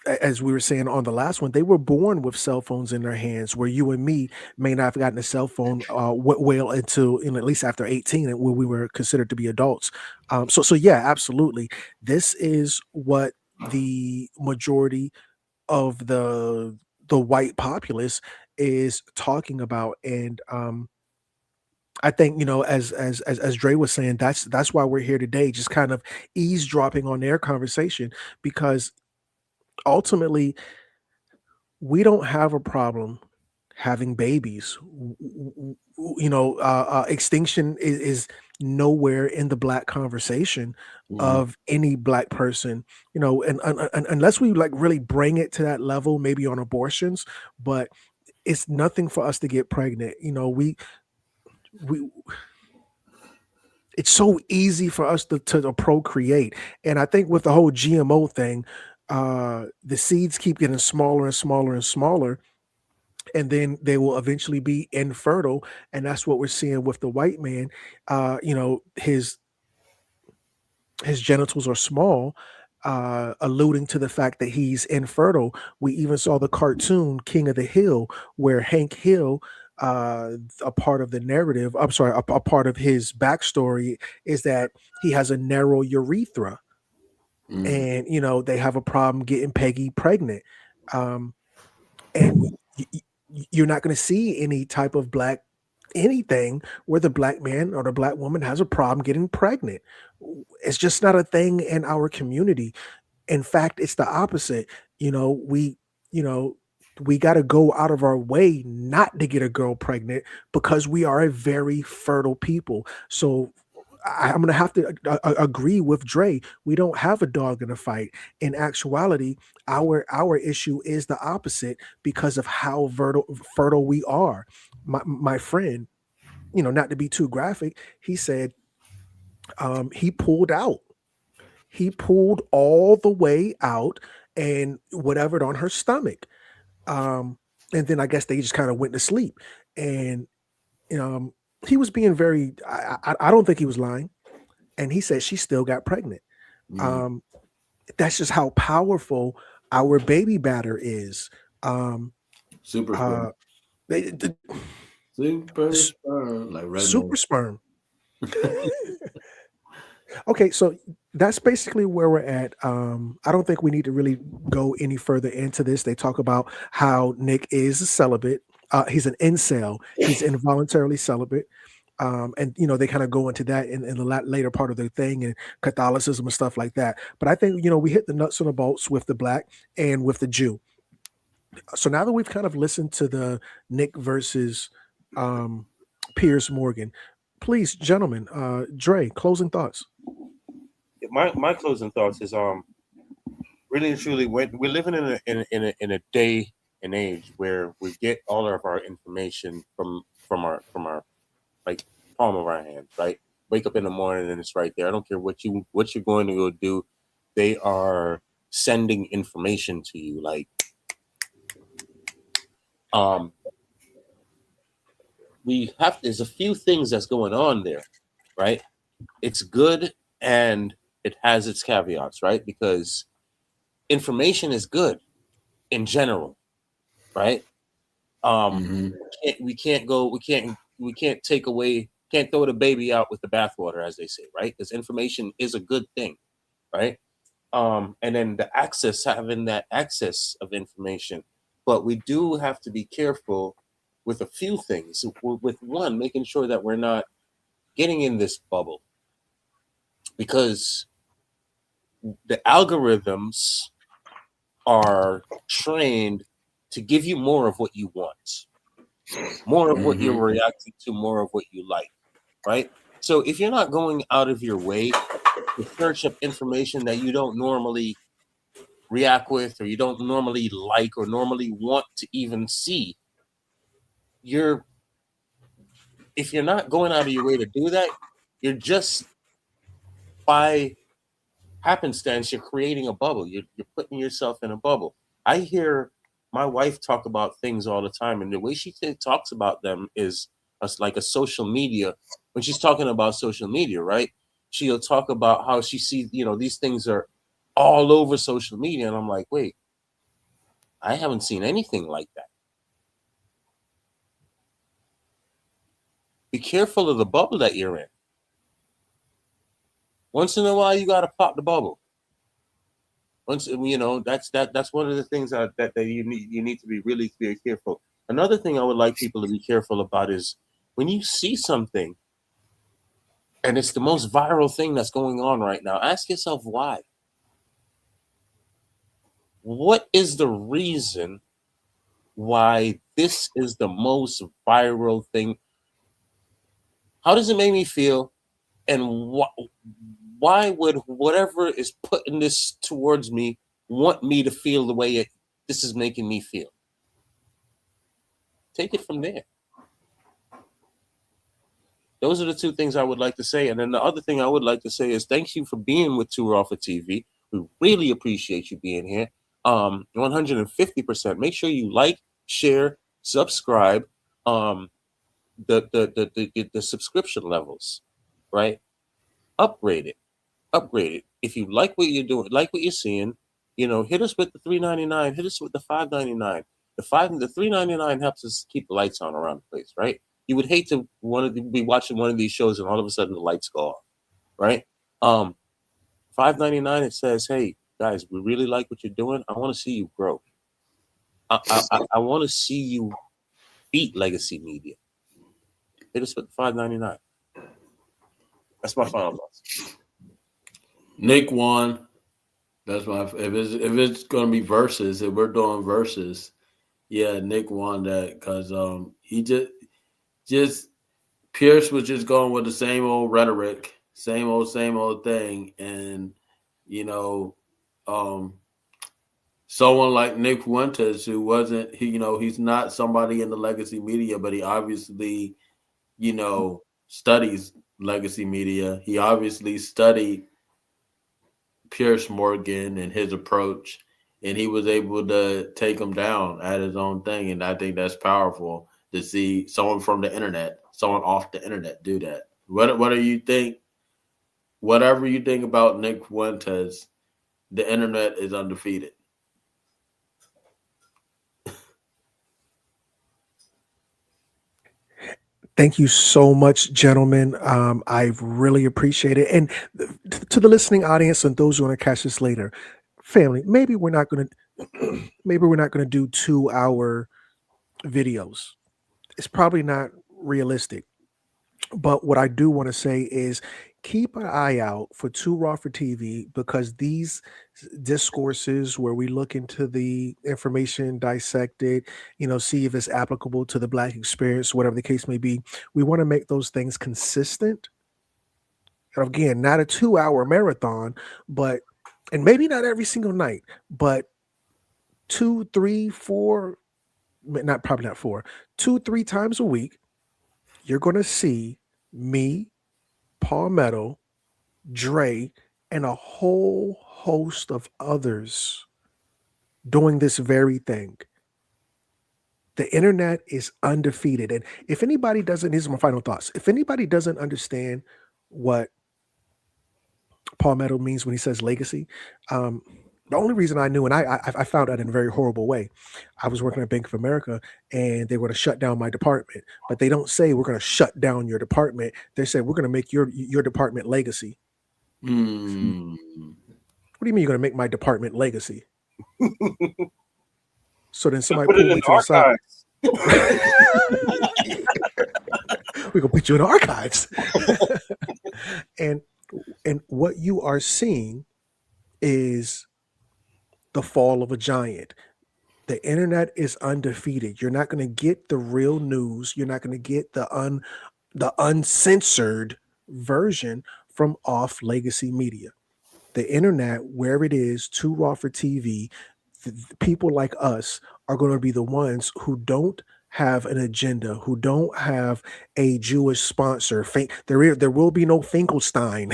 as we were saying on the last one, they were born with cell phones in their hands, where you and me may not have gotten a cell phone well into, at least after 18, and when we were considered to be adults. So yeah, absolutely. This is what the majority of the white populace is talking about. And I think, as Dre was saying, that's why we're here today, just kind of eavesdropping on their conversation, because ultimately we don't have a problem having babies. Extinction is nowhere in the Black conversation of any Black person, and unless we like really bring it to that level, maybe on abortions, but it's nothing for us to get pregnant. We it's so easy for us to procreate. And I think with the whole GMO thing, the seeds keep getting smaller and smaller and smaller, and then they will eventually be infertile. And that's what we're seeing with the white man. His genitals are small, alluding to the fact that he's infertile. We even saw the cartoon King of the Hill, where Hank Hill, a part of the narrative, I'm sorry, a part of his backstory is that he has a narrow urethra. And they have a problem getting Peggy pregnant. And you're not going to see any type of Black anything where the Black man or the Black woman has a problem getting pregnant. It's just not a thing in our community. In fact, it's the opposite. We got to go out of our way not to get a girl pregnant, because we are a very fertile people. So I'm going to have to agree with Dre. We don't have a dog in a fight. In actuality, our issue is the opposite because of how fertile we are. My friend, not to be too graphic, he said he pulled out. He pulled all the way out and whatever on her stomach. And then I guess they just kind of went to sleep. And he was being very. I don't think he was lying. And he said she still got pregnant. That's just how powerful our baby batter is. Super sperm. Super sperm, like red super sperm. Okay, so that's basically where we're at. I don't think we need to really go any further into this. They talk about how Nick is a celibate. He's an incel. He's involuntarily celibate. And they kind of go into that in the later part of the thing and Catholicism and stuff like that. But I think we hit the nuts and the bolts with the black and with the Jew. So now that we've kind of listened to the Nick versus Piers Morgan, please, gentlemen, Dre, closing thoughts. My closing thoughts is really and truly, we're living in a day and age where we get all of our information from our like palm of our hand, right? Wake up in the morning and it's right there. I don't care what you're going to go do. They are sending information to you. Like, there's a few things that's going on there, right? It's good and it has its caveats, right? Because information is good in general, right? We can't throw the baby out with the bathwater, as they say, right? Because information is a good thing, right? And then having that access of information, but we do have to be careful with a few things. With one, making sure that we're not getting in this bubble, because the algorithms are trained to give you more of what you want, more of what you're reacting to, more of what you like, right? So if you're not going out of your way to search up information that you don't normally react with, or you don't normally like, or normally want to even see, if you're not going out of your way to do that, you're just, by happenstance, you're creating a bubble. You're putting yourself in a bubble. I hear my wife talk about things all the time, and the way she talks about them is like a social media. When she's talking about social media, right? She'll talk about how she sees, these things are all over social media, and I'm like, wait, I haven't seen anything like that. Be careful of the bubble that you're in. Once in a while, you got to pop the bubble. That's one of the things that you need to be really very careful. Another thing I would like people to be careful about is when you see something and it's the most viral thing that's going on right now, ask yourself why. What is the reason why this is the most viral thing? How does it make me feel? And why would whatever is putting this towards me want me to feel the way this is making me feel? Take it from there. Those are the two things I would like to say. And then the other thing I would like to say is thank you for being with Two Raw for TV. We really appreciate you being here. 150%. Make sure you like, share, subscribe. The subscription levels, right? Upgrade it. If you like what you're doing, like what you're seeing, hit us with the $3.99, hit us with the $5.99. The $3.99 helps us keep the lights on around the place, right? You would hate to be watching one of these shows and all of a sudden the lights go off, right? $5.99, it says, hey guys, we really like what you're doing. I want to see you grow. I want to see you beat legacy media. Hit us with $5.99. That's my final thoughts. Nick won. That's my. If it's gonna be verses, if we're doing verses, yeah, Nick won that because he just Pierce was just going with the same old rhetoric, same old thing. And, you know, someone like Nick Fuentes, who wasn't, he's not somebody in the legacy media, but he obviously, studies legacy media. He obviously studied Piers Morgan and his approach, and he was able to take him down at his own thing. And I think that's powerful to see someone from the internet, someone off the internet do that. What do you think? Whatever you think about Nick Fuentes, the internet is undefeated. Thank you so much, gentlemen. I really appreciate it. And to the listening audience and those who want to catch this later, family, maybe we're not going to do 2-hour videos. It's probably not realistic. But what I do want to say is keep an eye out for Too Raw for TV, because these discourses where we look into the information, dissect it, see if it's applicable to the Black experience, whatever the case may be, we want to make those things consistent. And again, not a 2-hour marathon, and maybe not every single night, but 2, 3, 4, probably not 4, 2, 3 times a week, you're going to see me, Palmetto, Dre, and a whole host of others doing this very thing. The internet is undefeated. And if anybody doesn't, these are my final thoughts. If anybody doesn't understand what Palmetto means when he says legacy, the only reason I knew, and I found out in a very horrible way, I was working at Bank of America and they were going to shut down my department, but they don't say we're going to shut down your department. They said we're going to make your department legacy. What do you mean you're going to make my department legacy? So then somebody pulled me to the side. We're going to put you in the archives. And what you are seeing is the fall of a giant. The internet is undefeated. You're not going to get the real news. You're not going to get the uncensored version from off legacy media. The internet, where it is, Too Raw for TV, people like us are going to be the ones who don't have an agenda, who don't have a Jewish sponsor. There will be no Finkelstein.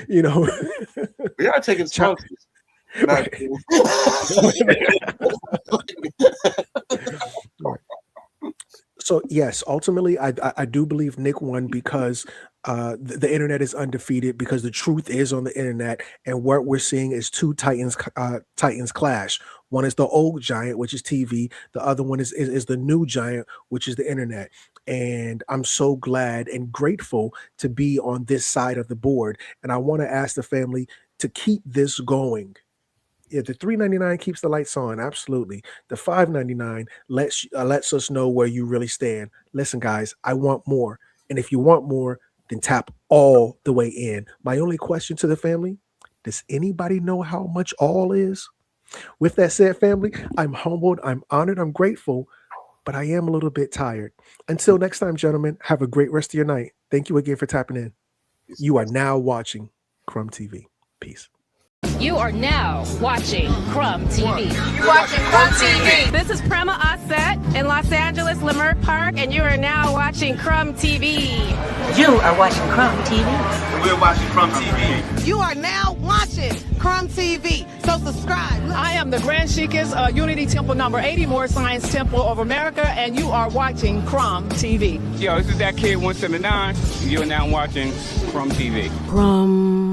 We are taking sponsors. So yes, ultimately, I do believe Nick won because the internet is undefeated, because the truth is on the internet, and what we're seeing is two titans clash. One is the old giant, which is TV. The other one is the new giant, which is the internet. And I'm so glad and grateful to be on this side of the board. And I want to ask the family to keep this going. Yeah, the $3.99 keeps the lights on. Absolutely. The $5.99 lets us know where you really stand. Listen, guys, I want more. And if you want more, then tap all the way in. My only question to the family, does anybody know how much all is? With that said, family, I'm humbled, I'm honored, I'm grateful, but I am a little bit tired. Until next time, gentlemen, have a great rest of your night. Thank you again for tapping in. You are now watching Crumb TV. Peace. You are now watching Crumb TV. You're watching Crumb TV. This is Prema Osset in Los Angeles, Leimert Park, and you are now watching Crumb TV. You are watching Crumb TV. And we're watching Crumb TV. You are now watching Crumb TV. So subscribe. I am the Grand Sheikah's Unity Temple number 80 More Science Temple of America, and you are watching Crumb TV. Yo, this is that kid 179. You're now watching Crumb TV. Crumb